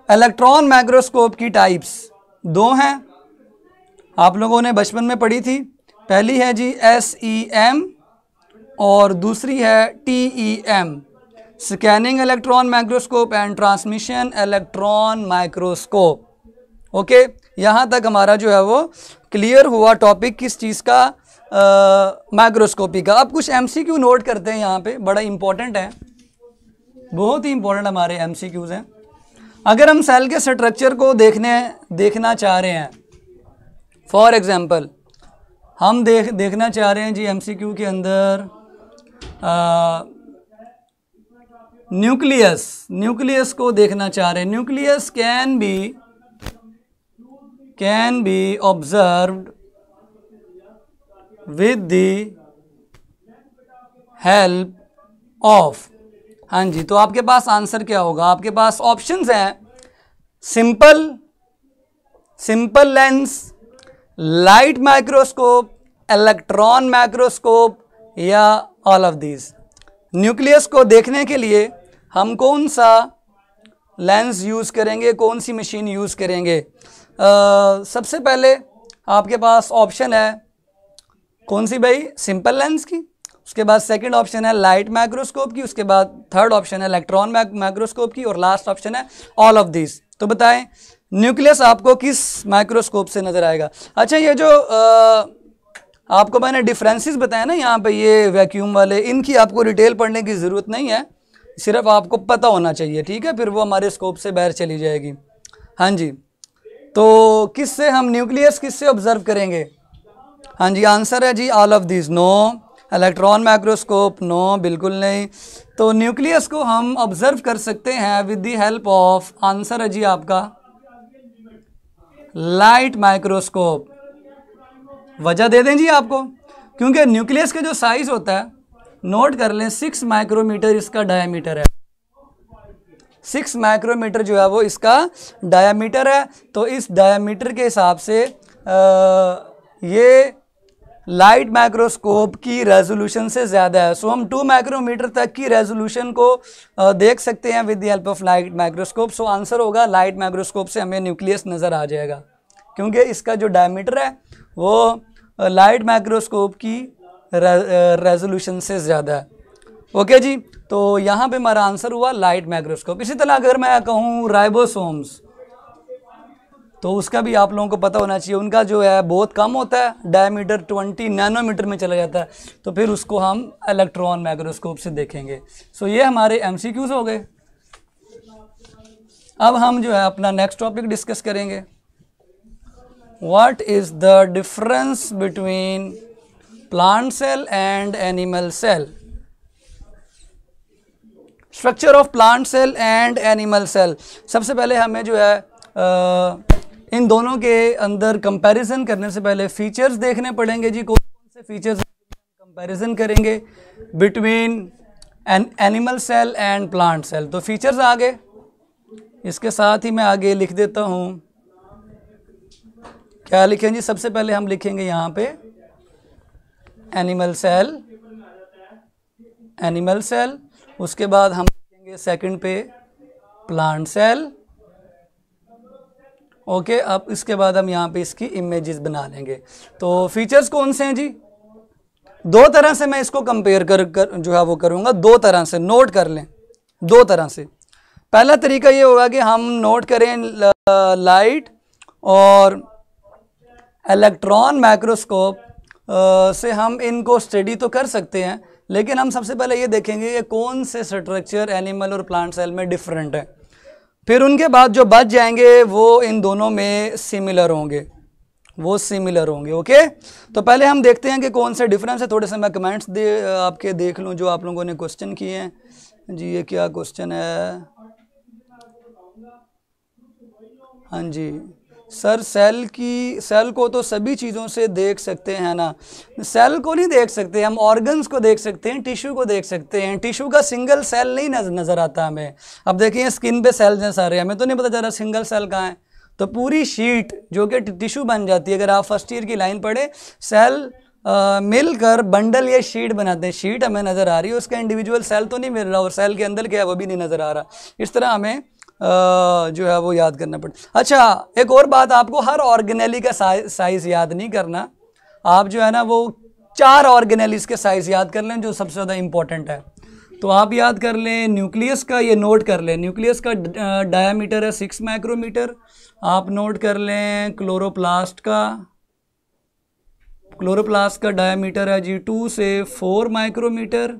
इलेक्ट्रॉन माइक्रोस्कोप की टाइप्स 2 हैं, आप लोगों ने बचपन में पढ़ी थी। पहली है जी SEM और दूसरी है TEM, scanning electron microscope and transmission electron microscope. Okay, यहाँ तक हमारा जो है वो क्लियर हुआ टॉपिक किस चीज़ का, माइक्रोस्कोपी का। अब कुछ MCQ नोट करते हैं यहाँ पे, बड़ा इंपॉर्टेंट है, बहुत ही इंपॉर्टेंट हमारे MCQs हैं। अगर हम सेल के स्ट्रक्चर को देखना चाह रहे हैं, फॉर एग्जांपल हम देखना चाह रहे हैं जी MCQ के अंदर न्यूक्लियस को देखना चाह रहे हैं। Nucleus can be observed with the help of, हाँ जी, तो आपके पास आंसर क्या होगा? आपके पास ऑप्शंस हैं simple lens, light microscope, electron microscope या ऑल ऑफ दीज। न्यूक्लियस को देखने के लिए हम कौन सा लेंस यूज़ करेंगे, कौन सी मशीन यूज़ करेंगे? सबसे पहले आपके पास ऑप्शन है कौन सी भाई? सिंपल लेंस की। उसके बाद सेकंड ऑप्शन है लाइट माइक्रोस्कोप की। उसके बाद थर्ड ऑप्शन है इलेक्ट्रॉन माइक्रोस्कोप की। और लास्ट ऑप्शन है ऑल ऑफ दिस। तो बताएं न्यूक्लियस आपको किस माइक्रोस्कोप से नज़र आएगा? अच्छा, ये जो आपको मैंने डिफरेंसेस बताया ना यहाँ पे, ये वैक्यूम वाले, इनकी आपको डिटेल पढ़ने की ज़रूरत नहीं है, सिर्फ आपको पता होना चाहिए, ठीक है? फिर वो हमारे स्कोप से बाहर चली जाएगी। हाँ जी, तो किससे हम न्यूक्लियस किससे ऑब्जर्व करेंगे? हाँ जी, आंसर है जी all of this. No, electron microscope no, बिल्कुल नहीं। तो न्यूक्लियस को हम ऑब्जर्व कर सकते हैं with the help of, answer है जी आपका लाइट माइक्रोस्कोप। वजह दे दें जी आपको, क्योंकि न्यूक्लियस का जो साइज होता है, नोट कर लें, 6 माइक्रोमीटर इसका डायमीटर है। 6 माइक्रोमीटर जो है वो इसका डायमीटर है। तो इस डायमीटर के हिसाब से ये लाइट माइक्रोस्कोप की रेजोल्यूशन से ज़्यादा है। सो हम 2 माइक्रोमीटर तक की रेजोल्यूशन को देख सकते हैं with the help of light microscope. So answer होगा लाइट माइक्रोस्कोप से हमें न्यूक्लियस नज़र आ जाएगा, क्योंकि इसका जो डायमीटर है वो लाइट माइक्रोस्कोप की रेजोल्यूशन से ज़्यादा है। ओके जी, तो यहाँ पे हमारा आंसर हुआ लाइट माइक्रोस्कोप। इसी तरह अगर मैं कहूँ राइबोसोम्स, तो उसका भी आप लोगों को पता होना चाहिए, उनका जो है बहुत कम होता है, डायमीटर 20 नैनोमीटर में चला जाता है। तो फिर उसको हम इलेक्ट्रॉन माइक्रोस्कोप से देखेंगे। सो ये हमारे MCQs हो गए। अब हम जो है अपना नेक्स्ट टॉपिक डिस्कस करेंगे। What is the difference between plant cell and animal cell? Structure of plant cell and animal cell. सबसे पहले हमें जो है इन दोनों के अंदर कंपैरिजन करने से पहले फीचर्स देखने पड़ेंगे जी। कौन कौन से फीचर्स कंपैरिजन करेंगे between animal cell and plant cell. तो फीचर्स आ गए, इसके साथ ही मैं आगे लिख देता हूँ। क्या लिखें जी? सबसे पहले हम लिखेंगे यहाँ पे एनिमल सेल, एनिमल सेल। उसके बाद हम लिखेंगे सेकंड पे प्लांट सेल। ओके, अब इसके बाद हम यहाँ पे इसकी इमेजेस बना लेंगे। तो फीचर्स कौन से हैं जी? दो तरह से मैं इसको कंपेयर कर जो है वो करूँगा, दो तरह से नोट कर लें, दो तरह से। पहला तरीका ये होगा कि हम नोट करें लाइट और इलेक्ट्रॉन माइक्रोस्कोप से हम इनको स्टडी तो कर सकते हैं, लेकिन हम सबसे पहले ये देखेंगे कि कौन से स्ट्रक्चर एनिमल और प्लांट सेल में डिफरेंट है। फिर उनके बाद जो बच जाएंगे वो इन दोनों में सिमिलर होंगे, वो सिमिलर होंगे। ओके, तो पहले हम देखते हैं कि कौन से डिफरेंस है। थोड़े से मैं कमेंट्स आपके देख लूँ जो आप लोगों ने क्वेश्चन किए हैं जी। ये क्या क्वेश्चन है? हाँ जी सर, सेल को तो सभी चीज़ों से देख सकते हैं ना? सेल को नहीं देख सकते, हम ऑर्गन्स को देख सकते हैं, टिश्यू को देख सकते हैं। टिश्यू का सिंगल सेल नहीं नज़र आता हमें। अब देखिए स्किन पे सेल्स हैं सारे, हमें तो नहीं पता चल रहा सिंगल सेल कहाँ है। तो पूरी शीट जो कि टिश्यू बन जाती है, अगर आप फर्स्ट ईयर की लाइन पढ़े, सेल मिलकर बंडल या शीट बनाते हैं। शीट हमें नज़र आ रही है, उसका इंडिविजुअल सेल तो नहीं मिल रहा, और सेल के अंदर क्या है वो भी नहीं नज़र आ रहा। इस तरह हमें जो है वो याद करना पड़ता। अच्छा, एक और बात, आपको हर ऑर्गेनेली का साइज़ याद नहीं करना। आप जो है ना वो 4 ऑर्गेनेलिस के साइज़ याद कर लें जो सबसे ज़्यादा इम्पोर्टेंट है। तो आप याद कर लें न्यूक्लियस का, ये नोट कर लें, न्यूक्लियस का डायामीटर है 6 माइक्रोमीटर। आप नोट कर लें क्लोरोप्लास्ट का डायामीटर है जी 2 से 4 माइक्रोमीटर।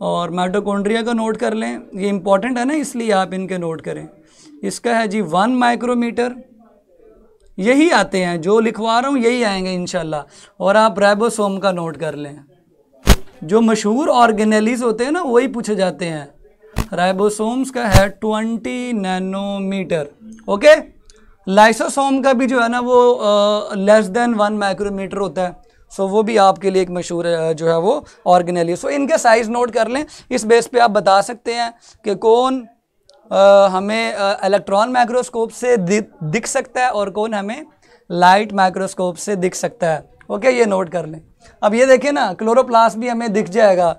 और माइटोकॉन्ड्रिया का नोट कर लें, ये इंपॉर्टेंट है ना इसलिए आप इनके नोट करें। इसका है जी 1 माइक्रोमीटर। यही आते हैं, जो लिखवा रहा हूँ यही आएंगे इंशाल्लाह। और आप राइबोसोम का नोट कर लें, जो मशहूर ऑर्गेनेलीज होते हैं ना वही पूछे जाते हैं। राइबोसोम्स का है 20 नैनोमीटर। ओके, लाइसोसोम का भी जो है ना वो लेस देन 1 माइक्रोमीटर होता है। सो वो भी आपके लिए एक मशहूर जो है वो ऑर्गेनेली। सो इनके साइज़ नोट कर लें, इस बेस पे आप बता सकते हैं कि कौन हमें इलेक्ट्रॉन माइक्रोस्कोप से दिख सकता है और कौन हमें लाइट माइक्रोस्कोप से दिख सकता है। ओके, ये नोट कर लें। अब ये देखिए ना, क्लोरोप्लास्ट भी हमें दिख जाएगा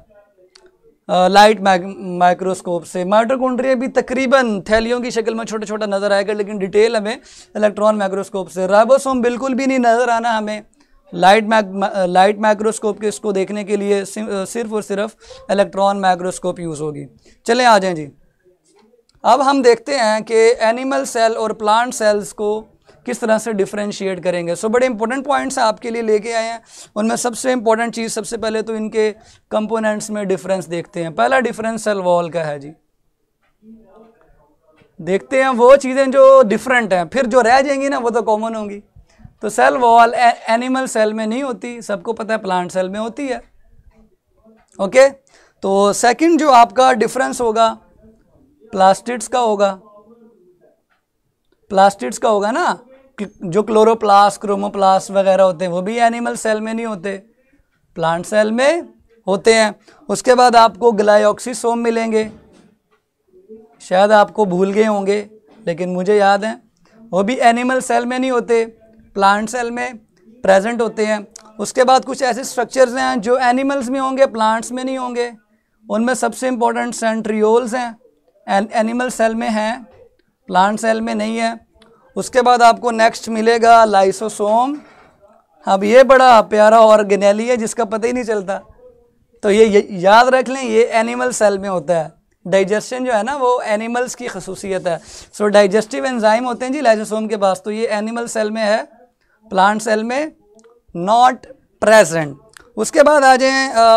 लाइट माइक्रोस्कोप से। माइटोकॉन्ड्रिया भी तकरीबन थैलियों की शक्ल में छोटा छोटा नज़र आएगा, लेकिन डिटेल हमें इलेक्ट्रॉन माइक्रोस्कोप से। राइबोसोम बिल्कुल भी नहीं नज़र आना हमें, लाइट माइक्रोस्कोप के इसको देखने के लिए सिर्फ और सिर्फ इलेक्ट्रॉन माइक्रोस्कोप यूज़ होगी। चलें आ जाएं जी। अब हम देखते हैं कि एनिमल सेल और प्लांट सेल्स को किस तरह से डिफ्रेंशिएट करेंगे। सो बड़े इंपॉर्टेंट पॉइंट्स आपके लिए लेके आए हैं। उनमें सबसे इंपॉर्टेंट चीज़, सबसे पहले तो इनके कंपोनेंट्स में डिफरेंस देखते हैं। पहला डिफरेंस सेल वॉल का है जी। देखते हैं वो चीज़ें जो डिफरेंट हैं, फिर जो रह जाएंगी ना वो तो कॉमन होंगी। तो सेल वॉल एनिमल सेल में नहीं होती, सबको पता है, प्लांट सेल में होती है। ओके, तो सेकंड जो आपका डिफरेंस होगा प्लास्टिड्स का होगा ना। जो क्लोरोप्लास्ट, क्रोमोप्लास्ट वगैरह होते हैं वो भी एनिमल सेल में नहीं होते, प्लांट सेल में होते हैं। उसके बाद आपको ग्लाइऑक्सीसोम मिलेंगे, शायद आपको भूल गए होंगे लेकिन मुझे याद है, वो भी एनिमल सेल में नहीं होते, प्लांट सेल में प्रेजेंट होते हैं। उसके बाद कुछ ऐसे स्ट्रक्चर्स हैं जो एनिमल्स में होंगे, प्लांट्स में नहीं होंगे। उनमें सबसे इंपॉर्टेंट सेंट्रियोल्स हैं, एनिमल सेल में हैं, प्लांट सेल में नहीं है। उसके बाद आपको नेक्स्ट मिलेगा लाइसोसोम। अब ये बड़ा प्यारा ऑर्गेनेली है जिसका पता ही नहीं चलता, तो ये याद रख लें, ये एनिमल सेल में होता है। डाइजेशन जो है ना वो एनिमल्स की खसूसियत है। सो डाइजेस्टिव एंजाइम होते हैं जी लाइसोसोम के पास, तो ये एनिमल सेल में है, प्लांट सेल में नॉट प्रेजेंट। उसके बाद आ जाएं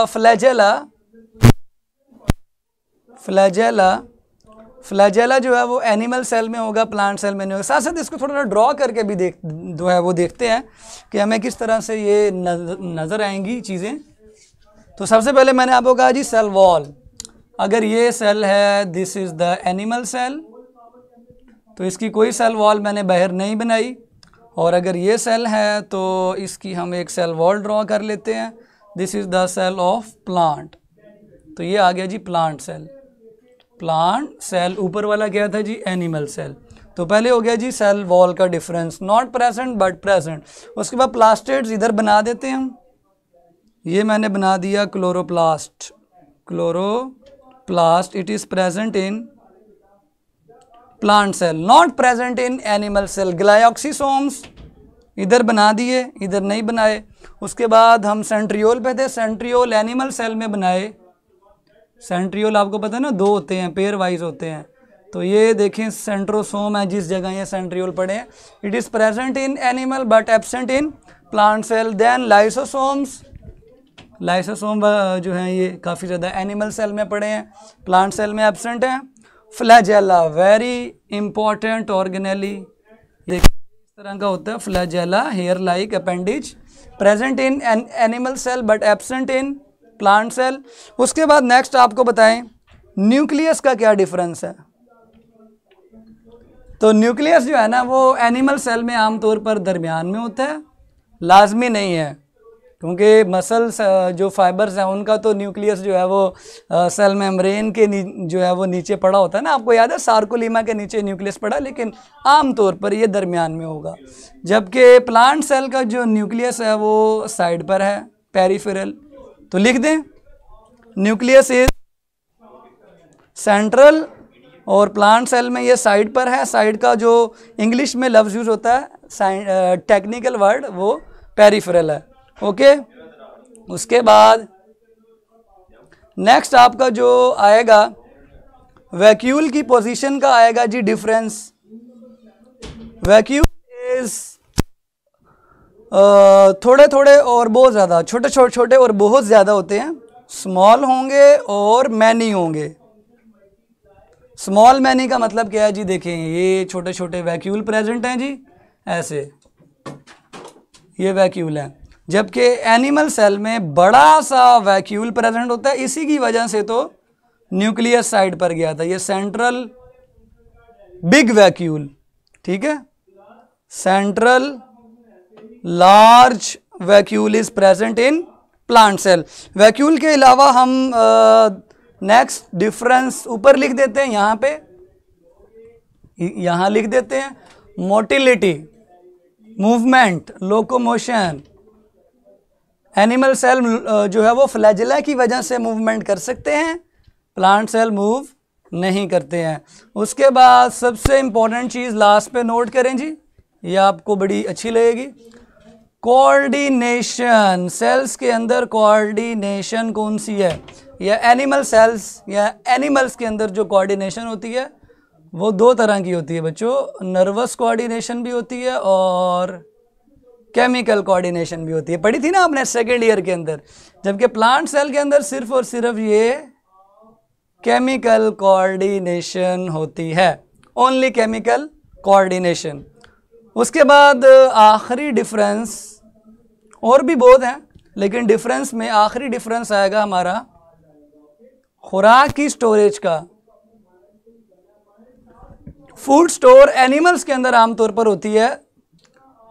फ्लैजेला जो है वो एनिमल सेल में होगा, प्लांट सेल में नहीं होगा। साथ साथ इसको थोड़ा ड्रॉ करके भी जो है वो देखते हैं कि हमें किस तरह से ये नज़र आएंगी चीज़ें। तो सबसे पहले मैंने आपको कहा जी सेल वॉल, अगर ये सेल है, this is the animal cell, तो इसकी कोई सेल वॉल मैंने बाहर नहीं बनाई। और अगर ये सेल है तो इसकी हम एक सेल वॉल ड्रॉ कर लेते हैं, this is the cell of plant. तो ये आ गया जी प्लांट सेल। प्लांट सेल, ऊपर वाला क्या था जी, एनिमल सेल। तो पहले हो गया जी सेल वॉल का difference, not present but present. उसके बाद प्लास्टिड्स इधर बना देते हैं हम, ये मैंने बना दिया chloroplast. Chloroplast it is present in plant cell, not present in animal cell. Glyoxysomes इधर बना दिए, इधर नहीं बनाए। उसके बाद हम सेंट्रियोल पे थे, सेंट्रियोल एनिमल सेल में बनाए। सेंट्रियोल आपको पता है ना, दो होते हैं, पेयर वाइज होते हैं। तो ये देखें सेंट्रोसोम है, जिस जगह ये सेंट्रियोल पड़े हैं। It is present in animal but absent in plant cell. Then lysosomes, lysosome जो हैं ये काफ़ी ज़्यादा एनिमल सेल में पड़े हैं, प्लांट सेल में एब्सेंट हैं। फ्लैजेला, वेरी इंपॉर्टेंट ऑर्गेनेली, देखिए इस तरह का होता है flagella, hair like appendages, present in animal cell but absent in plant cell. उसके बाद नेक्स्ट आपको बताएं न्यूक्लियस का क्या डिफरेंस है। तो न्यूक्लियस जो है ना वो एनिमल सेल में आमतौर पर दरमियान में होता है, लाजमी नहीं है, क्योंकि मसल्स जो फाइबर्स हैं उनका तो न्यूक्लियस जो है वो सेल मेम्ब्रेन के जो है वो नीचे पड़ा होता है ना, आपको याद है सार्कोलीमा के नीचे न्यूक्लियस पड़ा, लेकिन आमतौर पर ये दरमियान में होगा। जबकि प्लांट सेल का जो न्यूक्लियस है वो साइड पर है, पेरिफेरल। तो लिख दें न्यूक्लियस इज सेंट्रल और प्लांट सेल में ये साइड पर है। साइड का जो इंग्लिश में लफ्ज़ यूज़ होता है टेक्निकल वर्ड वो पेरिफेरल है। ओके, उसके बाद नेक्स्ट आपका जो आएगा वैक्यूल की पोजीशन का आएगा जी डिफरेंस। वैक्यूल इज थोड़े थोड़े और बहुत ज़्यादा, छोटे और बहुत ज़्यादा होते हैं, स्मॉल होंगे और मैनी होंगे। स्मॉल मैनी का मतलब क्या है जी, देखें ये छोटे छोटे वैक्यूल प्रेजेंट हैं जी, ऐसे ये वैक्यूल हैं। जबकि एनिमल सेल में बड़ा सा वैक्यूल प्रेजेंट होता है, इसी की वजह से तो न्यूक्लियस साइड पर गया था, ये सेंट्रल बिग वैक्यूल, ठीक है, central large vacuole is present in plant cell. Vacuole के अलावा हम नेक्स्ट डिफरेंस ऊपर लिख देते हैं, यहाँ पे यहाँ लिख देते हैं motility, movement, locomotion. Animal cell जो है वो फ्लैजेला की वजह से मूवमेंट कर सकते हैं, प्लांट सेल मूव नहीं करते हैं। उसके बाद सबसे इंपॉर्टेंट चीज़ लास्ट पे नोट करें जी, ये आपको बड़ी अच्छी लगेगी, कोऑर्डिनेशन। सेल्स के अंदर कोऑर्डिनेशन कौन सी है, या एनिमल सेल्स या एनिमल्स के अंदर जो कोऑर्डिनेशन होती है वो दो तरह की होती है बच्चों, नर्वस कोऑर्डिनेशन भी होती है और केमिकल कोऑर्डिनेशन भी होती है, पढ़ी थी ना आपने सेकेंड ईयर के अंदर। जबकि प्लांट सेल के अंदर सिर्फ और सिर्फ ये केमिकल कोऑर्डिनेशन होती है, ओनली केमिकल कोऑर्डिनेशन। उसके बाद आखिरी डिफरेंस, और भी बहुत हैं लेकिन डिफरेंस में आखिरी डिफरेंस आएगा हमारा खुराक की स्टोरेज का। फूड स्टोर एनिमल्स के अंदर आमतौर पर होती है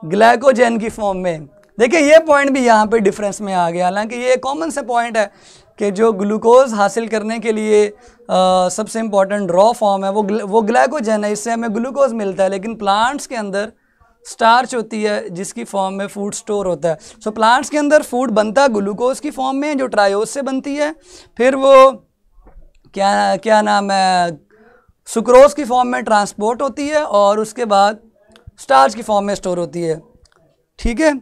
ग्लाइकोजन की फॉर्म में। देखिए ये पॉइंट भी यहाँ पे डिफरेंस में आ गया, हालांकि ये कॉमन से पॉइंट है कि जो ग्लूकोज हासिल करने के लिए सबसे इम्पॉर्टेंट रॉ फॉर्म है वो ग्लाइकोजन है, इससे हमें ग्लूकोज मिलता है। लेकिन प्लांट्स के अंदर स्टार्च होती है जिसकी फॉर्म में फूड स्टोर होता है। सो प्लांट्स के अंदर फूड बनता ग्लूकोज की फॉर्म में जो ट्रायोज से बनती है, फिर वो क्या नाम है सुक्रोज की फॉर्म में ट्रांसपोर्ट होती है और उसके बाद स्टार्च की फॉर्म में स्टोर होती है, ठीक है।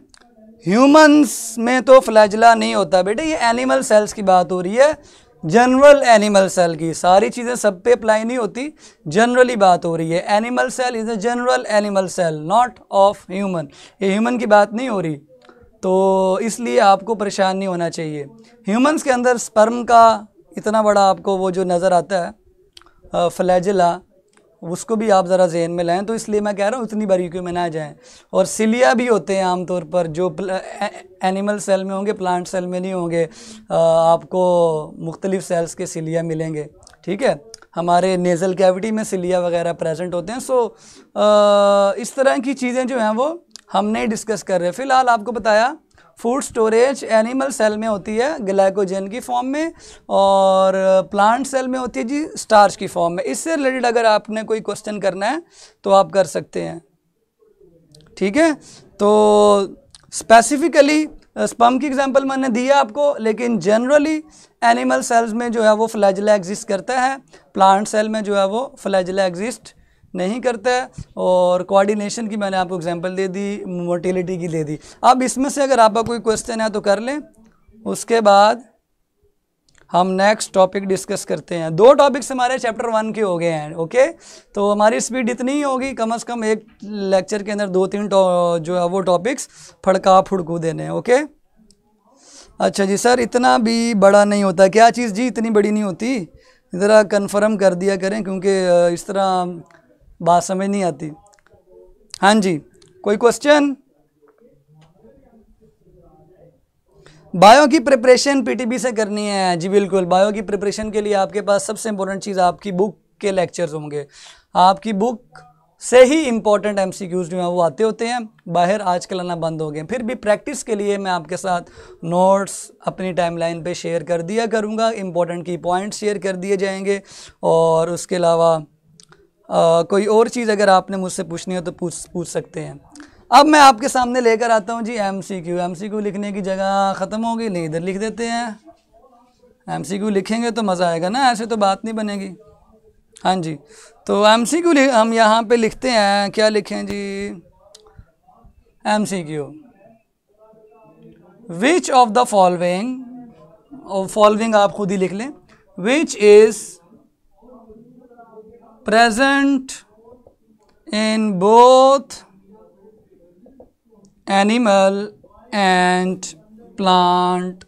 ह्यूमंस में तो फ्लैजेला नहीं होता बेटे, ये एनिमल सेल्स की बात हो रही है, जनरल एनिमल सेल की। सारी चीज़ें सब पे अप्लाई नहीं होती, जनरली बात हो रही है। Animal cell is a general animal cell, not of human, ये ह्यूमन की बात नहीं हो रही, तो इसलिए आपको परेशान नहीं होना चाहिए। ह्यूमंस के अंदर स्पर्म का इतना बड़ा आपको वो जो नज़र आता है फ्लैजेला, उसको भी आप ज़रा ज़हन में लाएं, तो इसलिए मैं कह रहा हूँ इतनी बारीकियों में ना जाएं। और सिलिया भी होते हैं आमतौर पर, जो एनिमल सेल में होंगे, प्लांट सेल में नहीं होंगे, आपको मुख्तलिफ सेल्स के सिलिया मिलेंगे, ठीक है। हमारे नेज़ल कैविटी में सिलिया वगैरह प्रेजेंट होते हैं। सो इस तरह की चीज़ें जो हैं वो हम नहीं डिस्कस कर रहे। फ़िलहाल आपको बताया फूड स्टोरेज एनिमल सेल में होती है ग्लाइकोजन की फॉर्म में, और प्लांट सेल में होती है जी स्टार्च की फॉर्म में। इससे रिलेटेड अगर आपने कोई क्वेश्चन करना है तो आप कर सकते हैं, ठीक है। तो स्पेसिफिकली स्पर्म की एग्जांपल मैंने दिया आपको, लेकिन जनरली एनिमल सेल्स में जो है वो फ्लैजेला एग्जिस्ट करता है, प्लांट सेल में जो है वो फ्लैजेला एग्जिस्ट नहीं करता है। और कोऑर्डिनेशन की मैंने आपको एग्जांपल दे दी, मोटिलिटी की दे दी। अब इसमें से अगर आपका कोई क्वेश्चन है तो कर लें, उसके बाद हम नेक्स्ट टॉपिक डिस्कस करते हैं। 2 टॉपिक्स हमारे चैप्टर 1 के हो गए हैं, ओके। तो हमारी स्पीड इतनी ही होगी, कम से कम एक लेक्चर के अंदर 2-3 जो है वो टॉपिक्स फड़का फुड़कू देने हैं, ओके। अच्छा जी सर, इतना भी बड़ा नहीं होता, क्या चीज़ जी इतनी बड़ी नहीं होती? ज़रा कंफर्म कर दिया करें, क्योंकि इस तरह बात समझ नहीं आती। हाँ जी, कोई क्वेश्चन? बायो की प्रिपरेशन पीटीबी से करनी है जी, बिल्कुल। बायो की प्रिपरेशन के लिए आपके पास सबसे इंपॉर्टेंट चीज़ आपकी बुक के लेक्चर्स होंगे। आपकी बुक से ही इंपॉर्टेंट एमसीक्यूज जो हैं वो आते होते हैं, बाहर आजकल आना बंद हो गए। फिर भी प्रैक्टिस के लिए मैं आपके साथ नोट्स अपनी टाइमलाइन पे शेयर कर दिया करूँगा, इंपॉर्टेंट की पॉइंट्स शेयर कर दिए जाएंगे। और उसके अलावा कोई और चीज़ अगर आपने मुझसे पूछनी हो तो पूछ सकते हैं। अब मैं आपके सामने लेकर आता हूँ जी एमसीक्यू। एमसीक्यू लिखने की जगह ख़त्म होगी, नहीं इधर लिख देते हैं। एमसीक्यू लिखेंगे तो मज़ा आएगा ना, ऐसे तो बात नहीं बनेगी। हाँ जी, तो एमसीक्यू हम यहाँ पे लिखते हैं, क्या लिखें जी? MCQ, which of the following, और फॉलोइंग आप खुद ही लिख लें, which is present in both animal and plant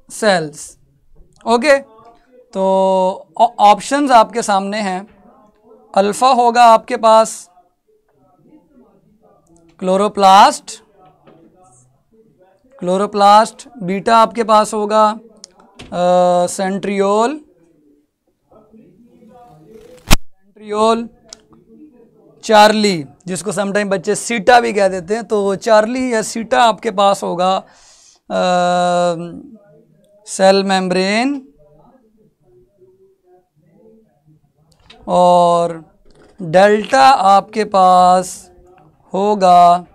cells, okay. तो ऑप्शंस आपके सामने हैं। अल्फा होगा आपके पास क्लोरोप्लास्ट, बीटा आपके पास होगा सेंट्रियोल, चार्ली, जिसको समटाइम बच्चे सीटा भी कह देते हैं, तो चार्ली या सीटा आपके पास होगा सेल मेम्ब्रेन, और डेल्टा आपके पास होगा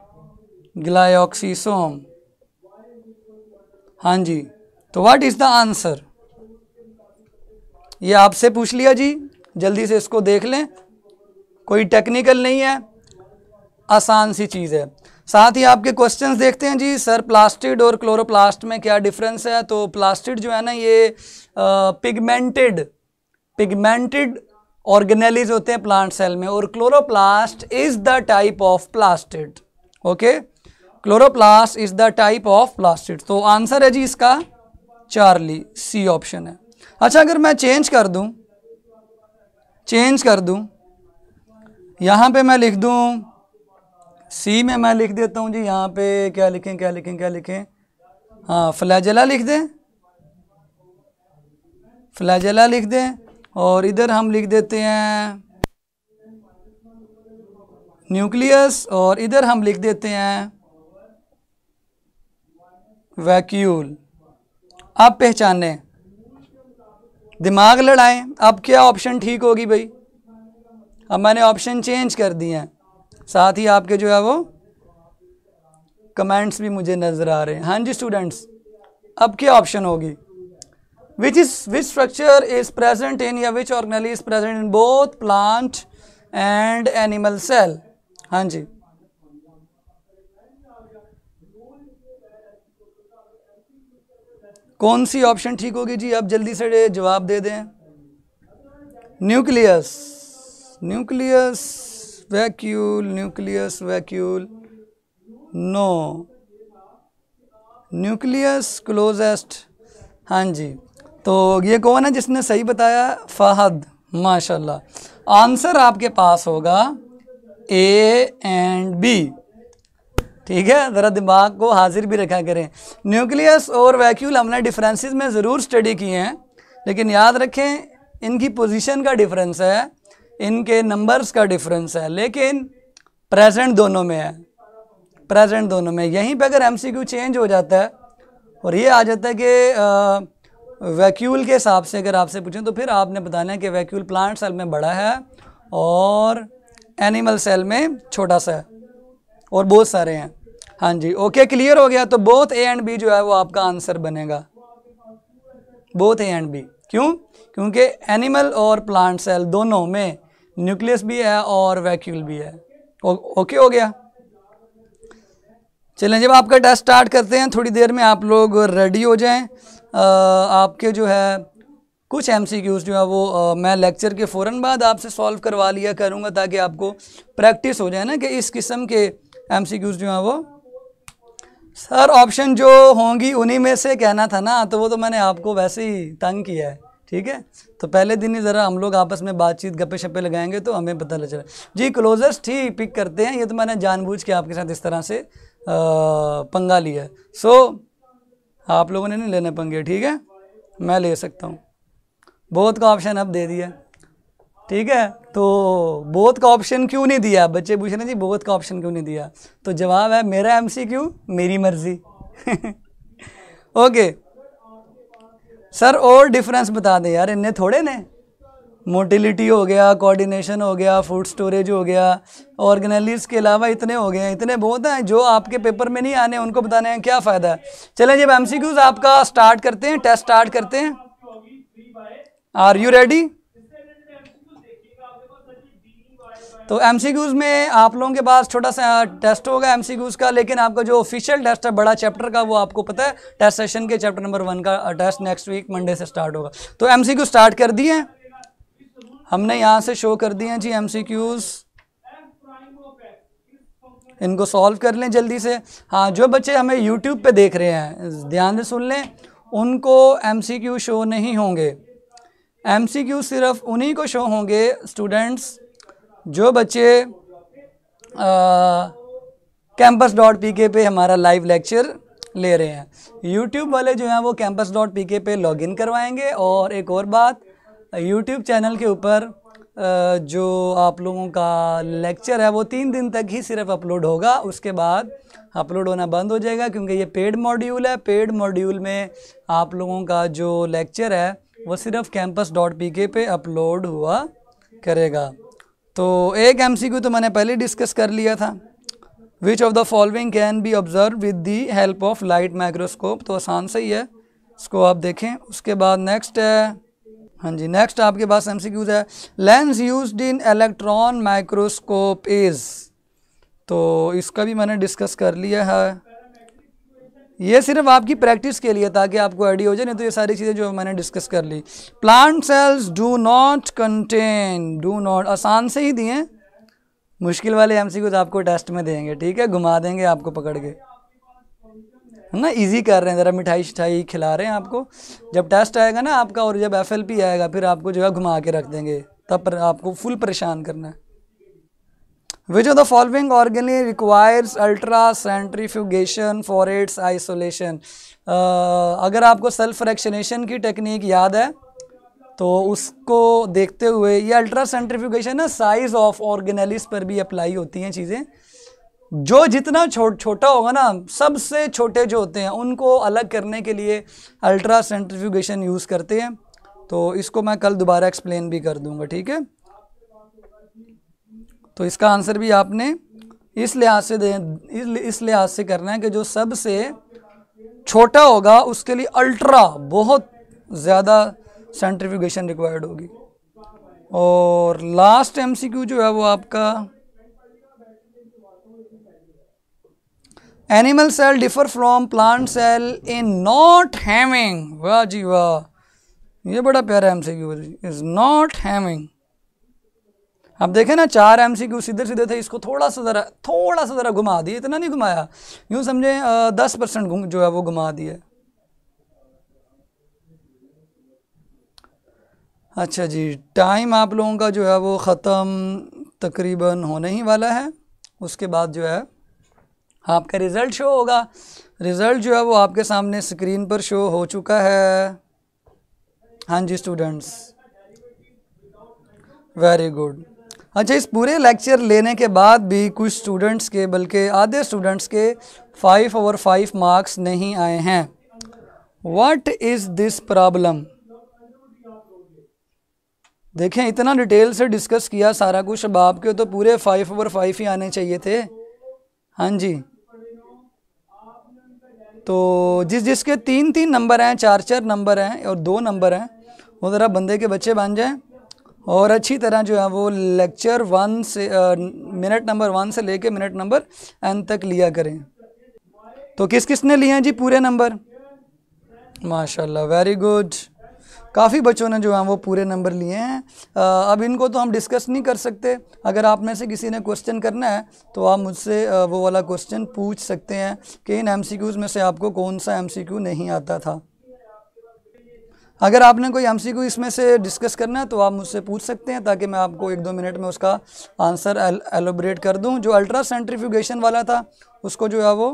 ग्लाइऑक्सीसोम। हाँ जी, तो व्हाट इज़ द आंसर? ये आपसे पूछ लिया जी, जल्दी से इसको देख लें, कोई टेक्निकल नहीं है, आसान सी चीज़ है। साथ ही आपके क्वेश्चंस देखते हैं जी। सर प्लास्टिड और क्लोरोप्लास्ट में क्या डिफरेंस है? तो प्लास्टिड जो है ना ये पिगमेंटेड ऑर्गेनेलीज होते हैं प्लांट सेल में, और chloroplast is the type of plastid, okay. Chloroplast is the type of plastid. तो आंसर है जी इसका चार्ली, सी ऑप्शन है। अच्छा, अगर मैं चेंज कर दूं, यहाँ पे मैं लिख दूं सी में, मैं लिख देता हूँ जी यहाँ पे, क्या लिखें? हाँ, फ्लैजेला लिख दें, और इधर हम लिख देते हैं न्यूक्लियस, और इधर हम लिख देते हैं वैक्यूल। अब पहचाने, दिमाग लड़ाएं, अब क्या ऑप्शन ठीक होगी भाई? अब मैंने ऑप्शन चेंज कर दिए हैं, साथ ही आपके जो है वो कमेंट्स भी मुझे नज़र आ रहे हैं। हाँ जी स्टूडेंट्स, अब क्या ऑप्शन होगी? Which structure is present in, या which organelle is present in both plant and animal cell? हाँ जी, कौन सी ऑप्शन ठीक होगी जी? अब जल्दी से जवाब दे दें। Nucleus, vacuole, no, nucleus closest. हाँ जी, तो ये कौन है जिसने सही बताया? फहद, माशाल्लाह। आंसर आपके पास होगा ए एंड बी, ठीक है। ज़रा दिमाग को हाजिर भी रखा करें। न्यूक्लियस और वैक्यूल हमने डिफरेंसेस में ज़रूर स्टडी किए हैं, लेकिन याद रखें इनकी पोजीशन का डिफरेंस है, इनके नंबर्स का डिफरेंस है, लेकिन प्रेजेंट दोनों में है। प्रेजेंट दोनों में। यहीं पे अगर एमसीक्यू चेंज हो जाता है और ये आ जाता है कि वैक्यूल के हिसाब से अगर आपसे पूछें तो फिर आपने बताना है कि वैक्यूल प्लांट सेल में बड़ा है और एनिमल सेल में छोटा सा है और बहुत सारे हैं। हाँ जी, ओके, क्लियर हो गया। तो बोथ ए एंड बी जो है वो आपका आंसर बनेगा, बोथ ए एंड बी। क्यों? क्योंकि एनिमल और प्लांट सेल दोनों में न्यूक्लियस भी है और वैक्यूल भी है। ओके हो गया। चलें, जब आपका टेस्ट स्टार्ट करते हैं थोड़ी देर में आप लोग रेडी हो जाएं। आपके जो है कुछ एमसीक्यूज जो है वो मैं लेक्चर के फ़ौरन बाद आपसे सॉल्व करवा लिया करूँगा ताकि आपको प्रैक्टिस हो जाए ना कि इस किस्म के एमसीक्यूज जो हैं वो। सर ऑप्शन जो होंगी उन्हीं में से कहना था ना, तो वो तो मैंने आपको वैसे ही तंग किया है, ठीक है। तो पहले दिन ही ज़रा हम लोग आपस में बातचीत गप्पे शप्पे लगाएंगे तो हमें पता चला जी। क्लोजेस्ट ही पिक करते हैं, ये तो मैंने जानबूझ के आपके साथ इस तरह से पंगा लिया है। सो आप लोगों ने नहीं लेने पंगे, ठीक है, मैं ले सकता हूँ। बोथ का ऑप्शन अब दे दिया, ठीक है। तो बोथ का ऑप्शन क्यों नहीं दिया? बच्चे पूछ रहे हैं जी बोथ का ऑप्शन क्यों नहीं दिया, तो जवाब है मेरा एमसीक्यू मेरी मर्जी। ओके सर, और डिफरेंस बता दें यार, इन्हें थोड़े ने। मोटिलिटी हो गया, कोऑर्डिनेशन हो गया, फूड स्टोरेज हो गया, ऑर्गेनेलिस के अलावा इतने हो गए हैं, इतने बहुत हैं जो आपके पेपर में नहीं आने, उनको बताने हैं क्या फ़ायदा है। चलें जब एमसीक्यूज आपका स्टार्ट करते हैं, टेस्ट स्टार्ट करते हैं। Are you ready? तो एमसीक्यूज में आप लोगों के पास छोटा सा टेस्ट होगा एमसीक्यूज का, लेकिन आपका जो ऑफिशियल टेस्ट है बड़ा चैप्टर का वो आपको पता है, टेस्ट सेशन के चैप्टर नंबर 1 का टेस्ट नेक्स्ट वीक मंडे से स्टार्ट होगा। तो एमसीक्यू स्टार्ट कर दिए हमने, यहाँ से शो कर दिए जी एमसीक्यूज, इनको सॉल्व कर लें जल्दी से। हाँ, जो बच्चे हमें यूट्यूब पे देख रहे हैं ध्यान से सुन लें, उनको एमसीक्यू शो नहीं होंगे। एमसीक्यू सिर्फ उन्हीं को शो होंगे स्टूडेंट्स जो बच्चे campus.pk पे हमारा लाइव लेक्चर ले रहे हैं। यूट्यूब वाले जो हैं वो campus.pk पे लॉगिन करवाएंगे। और एक और बात, यूट्यूब चैनल के ऊपर जो आप लोगों का लेक्चर है वो 3 दिन तक ही सिर्फ अपलोड होगा, उसके बाद अपलोड होना बंद हो जाएगा, क्योंकि ये पेड मॉड्यूल है। पेड मॉड्यूल में आप लोगों का जो लेक्चर है वो सिर्फ campus.pk पे अपलोड हुआ करेगा। तो एक एमसीक्यू तो मैंने पहले डिस्कस कर लिया था, विच of the following can be observe with the help of light microscope, तो आसान से ही है, इसको आप देखें। उसके बाद नेक्स्ट है, हाँ जी, नेक्स्ट आपके पास एमसीक्यूज है, lens used in electron microscope is, तो इसका भी मैंने डिस्कस कर लिया है। ये सिर्फ आपकी प्रैक्टिस के लिए ताकि आपको आइडिया हो जाए, नहीं तो ये सारी चीज़ें जो मैंने डिस्कस कर ली। Plant cells do not contain, do not आसान से ही दिए, मुश्किल वाले एमसीक्यूज आपको टेस्ट में देंगे, ठीक है, घुमा देंगे आपको पकड़ के, है ना, इजी कर रहे हैं, ज़रा मिठाई शिठाई खिला रहे हैं आपको। जब टेस्ट आएगा ना आपका और जब एफएलपी आएगा फिर आपको जो है घुमा के रख देंगे, तब आपको फुल परेशान करना है। Which of the following organelle requires ultra centrifugation for its isolation? अगर आपको सेल्फ फ्रैक्शनेशन की टेक्निक याद है तो उसको देखते हुए, ये अल्ट्रा सेंट्रीफ्यूगेशन ना साइज ऑफ ऑर्गेनेलिस पर भी अप्लाई होती हैं चीज़ें। जो जितना छोटा होगा ना, सबसे छोटे जो होते हैं उनको अलग करने के लिए अल्ट्रा सेंट्रीफ्यूगेशन यूज़ करते हैं। तो इसको मैं कल दोबारा एक्सप्लेन भी कर दूंगा, ठीक है। तो इसका आंसर भी आपने इस लिहाज से करना है कि जो सबसे छोटा होगा उसके लिए अल्ट्रा बहुत ज़्यादा सेंट्रीफ्यूगेशन रिक्वायर्ड होगी। और लास्ट एमसीक्यू जो है वो आपका, animal cell differ from plant cell in not having, वाह जी वाह, ये बड़ा प्यारा एमसीक्यू है, इज नॉट हैविंग। अब देखें ना 4 एमसीक्यू सीधे सीधे थे, इसको थोड़ा सा ज़रा घुमा दिए, इतना नहीं घुमाया, यूँ समझे 10% जो है वो घुमा दिए। अच्छा जी, टाइम आप लोगों का जो है वो ख़त्म तकरीबन होने ही वाला है। उसके बाद जो है आपका रिज़ल्ट शो होगा। रिज़ल्ट जो है वो आपके सामने स्क्रीन पर शो हो चुका है। हाँ जी स्टूडेंट्स, वेरी गुड। अच्छा, इस पूरे लेक्चर लेने के बाद भी कुछ स्टूडेंट्स के, बल्कि आधे स्टूडेंट्स के 5/5 मार्क्स नहीं आए हैं। What is this problem? देखें, इतना डिटेल से डिस्कस किया सारा कुछ, अब आपके तो पूरे 5/5 ही आने चाहिए थे। हाँ जी, तो जिसके 3-3 नंबर हैं, 4-4 नंबर हैं और 2 नंबर हैं, वो ज़रा बंदे के बच्चे बन जाएं और अच्छी तरह जो है वो लेक्चर 1 से मिनट नंबर 1 से लेके मिनट नंबर n तक लिया करें। तो किस किस ने लिए हैं जी पूरे नंबर? माशाल्लाह, वेरी गुड। काफ़ी बच्चों ने जो है वो पूरे नंबर लिए हैं। अब इनको तो हम डिस्कस नहीं कर सकते। अगर आप में से किसी ने क्वेश्चन करना है तो आप मुझसे वो वाला क्वेश्चन पूछ सकते हैं कि इन MCQs में से आपको कौन सा MCQ नहीं आता था। अगर आपने कोई MCQ इसमें से डिस्कस करना है तो आप मुझसे पूछ सकते हैं, ताकि मैं आपको 1-2 मिनट में उसका आंसर एलोबरेट कर दूं। जो अल्ट्रा सेंट्रीफ्यूगेशन वाला था उसको जो है वो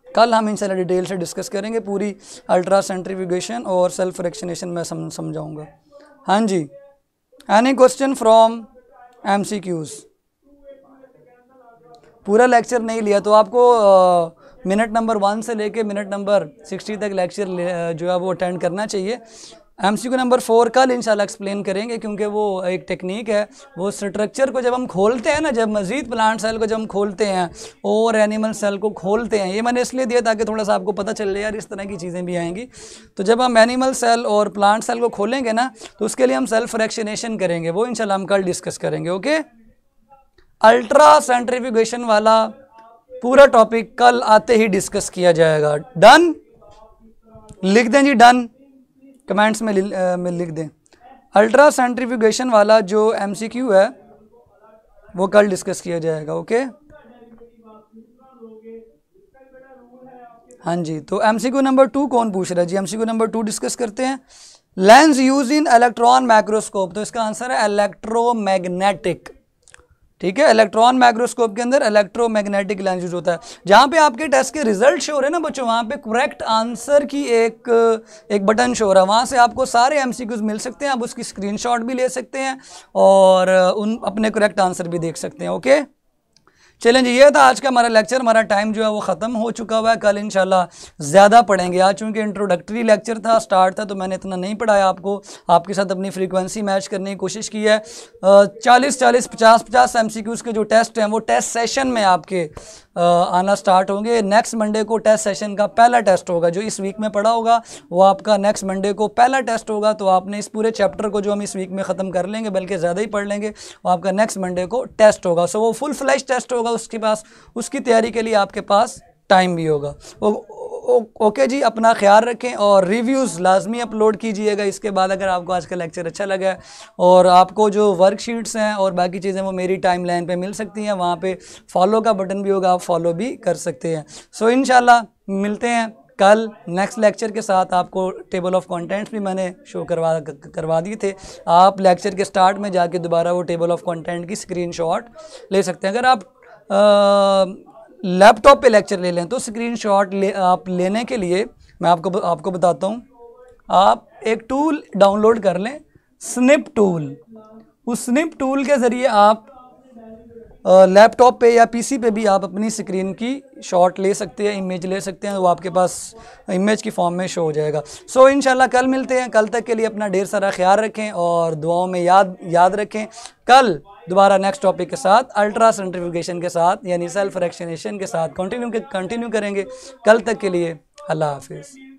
कल हम इंशाल्लाह डिटेल से डिस्कस करेंगे। पूरी अल्ट्रा सेंट्रीफ्यूगेशन और सेल्फ फ्रैक्शनेशन में समझाऊंगा। हाँ जी, एनी क्वेश्चन फ्रॉम MCQs? पूरा लेक्चर नहीं लिया तो आपको मिनट नंबर 1 से लेके मिनट नंबर 60 तक लेक्चर जो है वो अटेंड करना चाहिए। MCQ नंबर 4 कल इंशाल्लाह एक्सप्लेन करेंगे, क्योंकि वो एक टेक्निक है। वो स्ट्रक्चर को जब हम खोलते हैं ना, जब मज़ीद प्लांट सेल को जब हम खोलते हैं और एनिमल सेल को खोलते हैं, ये मैंने इसलिए दिया ताकि थोड़ा सा आपको पता चल जाए यार इस तरह की चीज़ें भी आएंगी। तो जब हम एनिमल सेल और प्लांट सेल को खोलेंगे ना, तो उसके लिए हम सेल्फ फ्रैक्शनेशन करेंगे, वो इंशाल्लाह हम कल डिस्कस करेंगे। ओके, अल्ट्रा सेंट्रीफ्यूगेशन वाला पूरा टॉपिक कल आते ही डिस्कस किया जाएगा। डन? लिख दें जी, डन कमेंट्स में लिख दें। अल्ट्रा सेंट्रीफ्यूगेशन वाला जो MCQ है वो कल डिस्कस किया जाएगा। ओके, हाँ जी। तो MCQ नंबर 2 कौन पूछ रहा है जी? MCQ नंबर 2 डिस्कस करते हैं। Lens use in electron microscope, तो इसका आंसर है इलेक्ट्रोमैग्नेटिक। ठीक है, इलेक्ट्रॉन माइक्रोस्कोप के अंदर इलेक्ट्रोमैग्नेटिक लेंस यूज होता है। जहाँ पे आपके टेस्ट के रिजल्ट शो हो रहे हैं ना बच्चों, वहाँ पे करेक्ट आंसर की एक बटन शो हो रहा है, वहाँ से आपको सारे MCQs मिल सकते हैं। आप उसकी स्क्रीनशॉट भी ले सकते हैं और उन अपने करेक्ट आंसर भी देख सकते हैं। ओके, चलें जी, ये था आज का हमारा लेक्चर। हमारा टाइम जो है वो ख़त्म हो चुका हुआ है। कल इंशाल्लाह ज़्यादा पढ़ेंगे। आज चूँकि इंट्रोडक्टरी लेक्चर था, स्टार्ट था, तो मैंने इतना नहीं पढ़ाया आपको। आपके साथ अपनी फ्रीक्वेंसी मैच करने की कोशिश की है। 40-40, 50-50 MCQs के जो टेस्ट हैं वो टेस्ट सेशन में आपके आना स्टार्ट होंगे। नेक्स्ट मंडे को टेस्ट सेशन का पहला टेस्ट होगा। जो इस वीक में पढ़ा होगा वो आपका नेक्स्ट मंडे को पहला टेस्ट होगा। तो आपने इस पूरे चैप्टर को जो हम इस वीक में ख़त्म कर लेंगे, बल्कि ज़्यादा ही पढ़ लेंगे, वो आपका नेक्स्ट मंडे को टेस्ट होगा। सो वो फुल फ्लैश टेस्ट होगा उसके पास, उसकी तैयारी के लिए आपके पास टाइम भी होगा। ओके जी, अपना ख्याल रखें और रिव्यूज़ लाजमी अपलोड कीजिएगा। इसके बाद अगर आपको आज का लेक्चर अच्छा लगा है और आपको जो वर्कशीट्स हैं और बाकी चीज़ें वो मेरी टाइमलाइन पे मिल सकती हैं, वहाँ पे फॉलो का बटन भी होगा, आप फॉलो भी कर सकते हैं। सो इंशाल्लाह मिलते हैं कल नेक्स्ट लेक्चर के साथ। आपको टेबल ऑफ कंटेंट्स भी मैंने शो करवा दिए थे। आप लेक्चर के स्टार्ट में जाके दोबारा वो टेबल ऑफ कंटेंट की स्क्रीनशॉट ले सकते हैं। अगर आप लैपटॉप पे लेक्चर ले लें तो स्क्रीनशॉट आप लेने के लिए मैं आपको बताता हूँ। आप एक टूल डाउनलोड कर लें, स्निप टूल। उस स्निप टूल के ज़रिए आप लैपटॉप पे या PC पे भी आप अपनी स्क्रीन की शॉट ले सकते हैं, इमेज ले सकते हैं। वो आपके पास इमेज की फॉर्म में शो हो जाएगा। सो इंशाल्लाह कल मिलते हैं। कल तक के लिए अपना ढेर सारा ख्याल रखें और दुआओं में याद रखें। कल दोबारा नेक्स्ट टॉपिक के साथ, अल्ट्रा सेंट्रीफ्यूगेशन के साथ, यानी सेल्फ फ्रैक्शनेशन के साथ कंटिन्यू करेंगे। कल तक के लिए अल्लाह हाफिज़।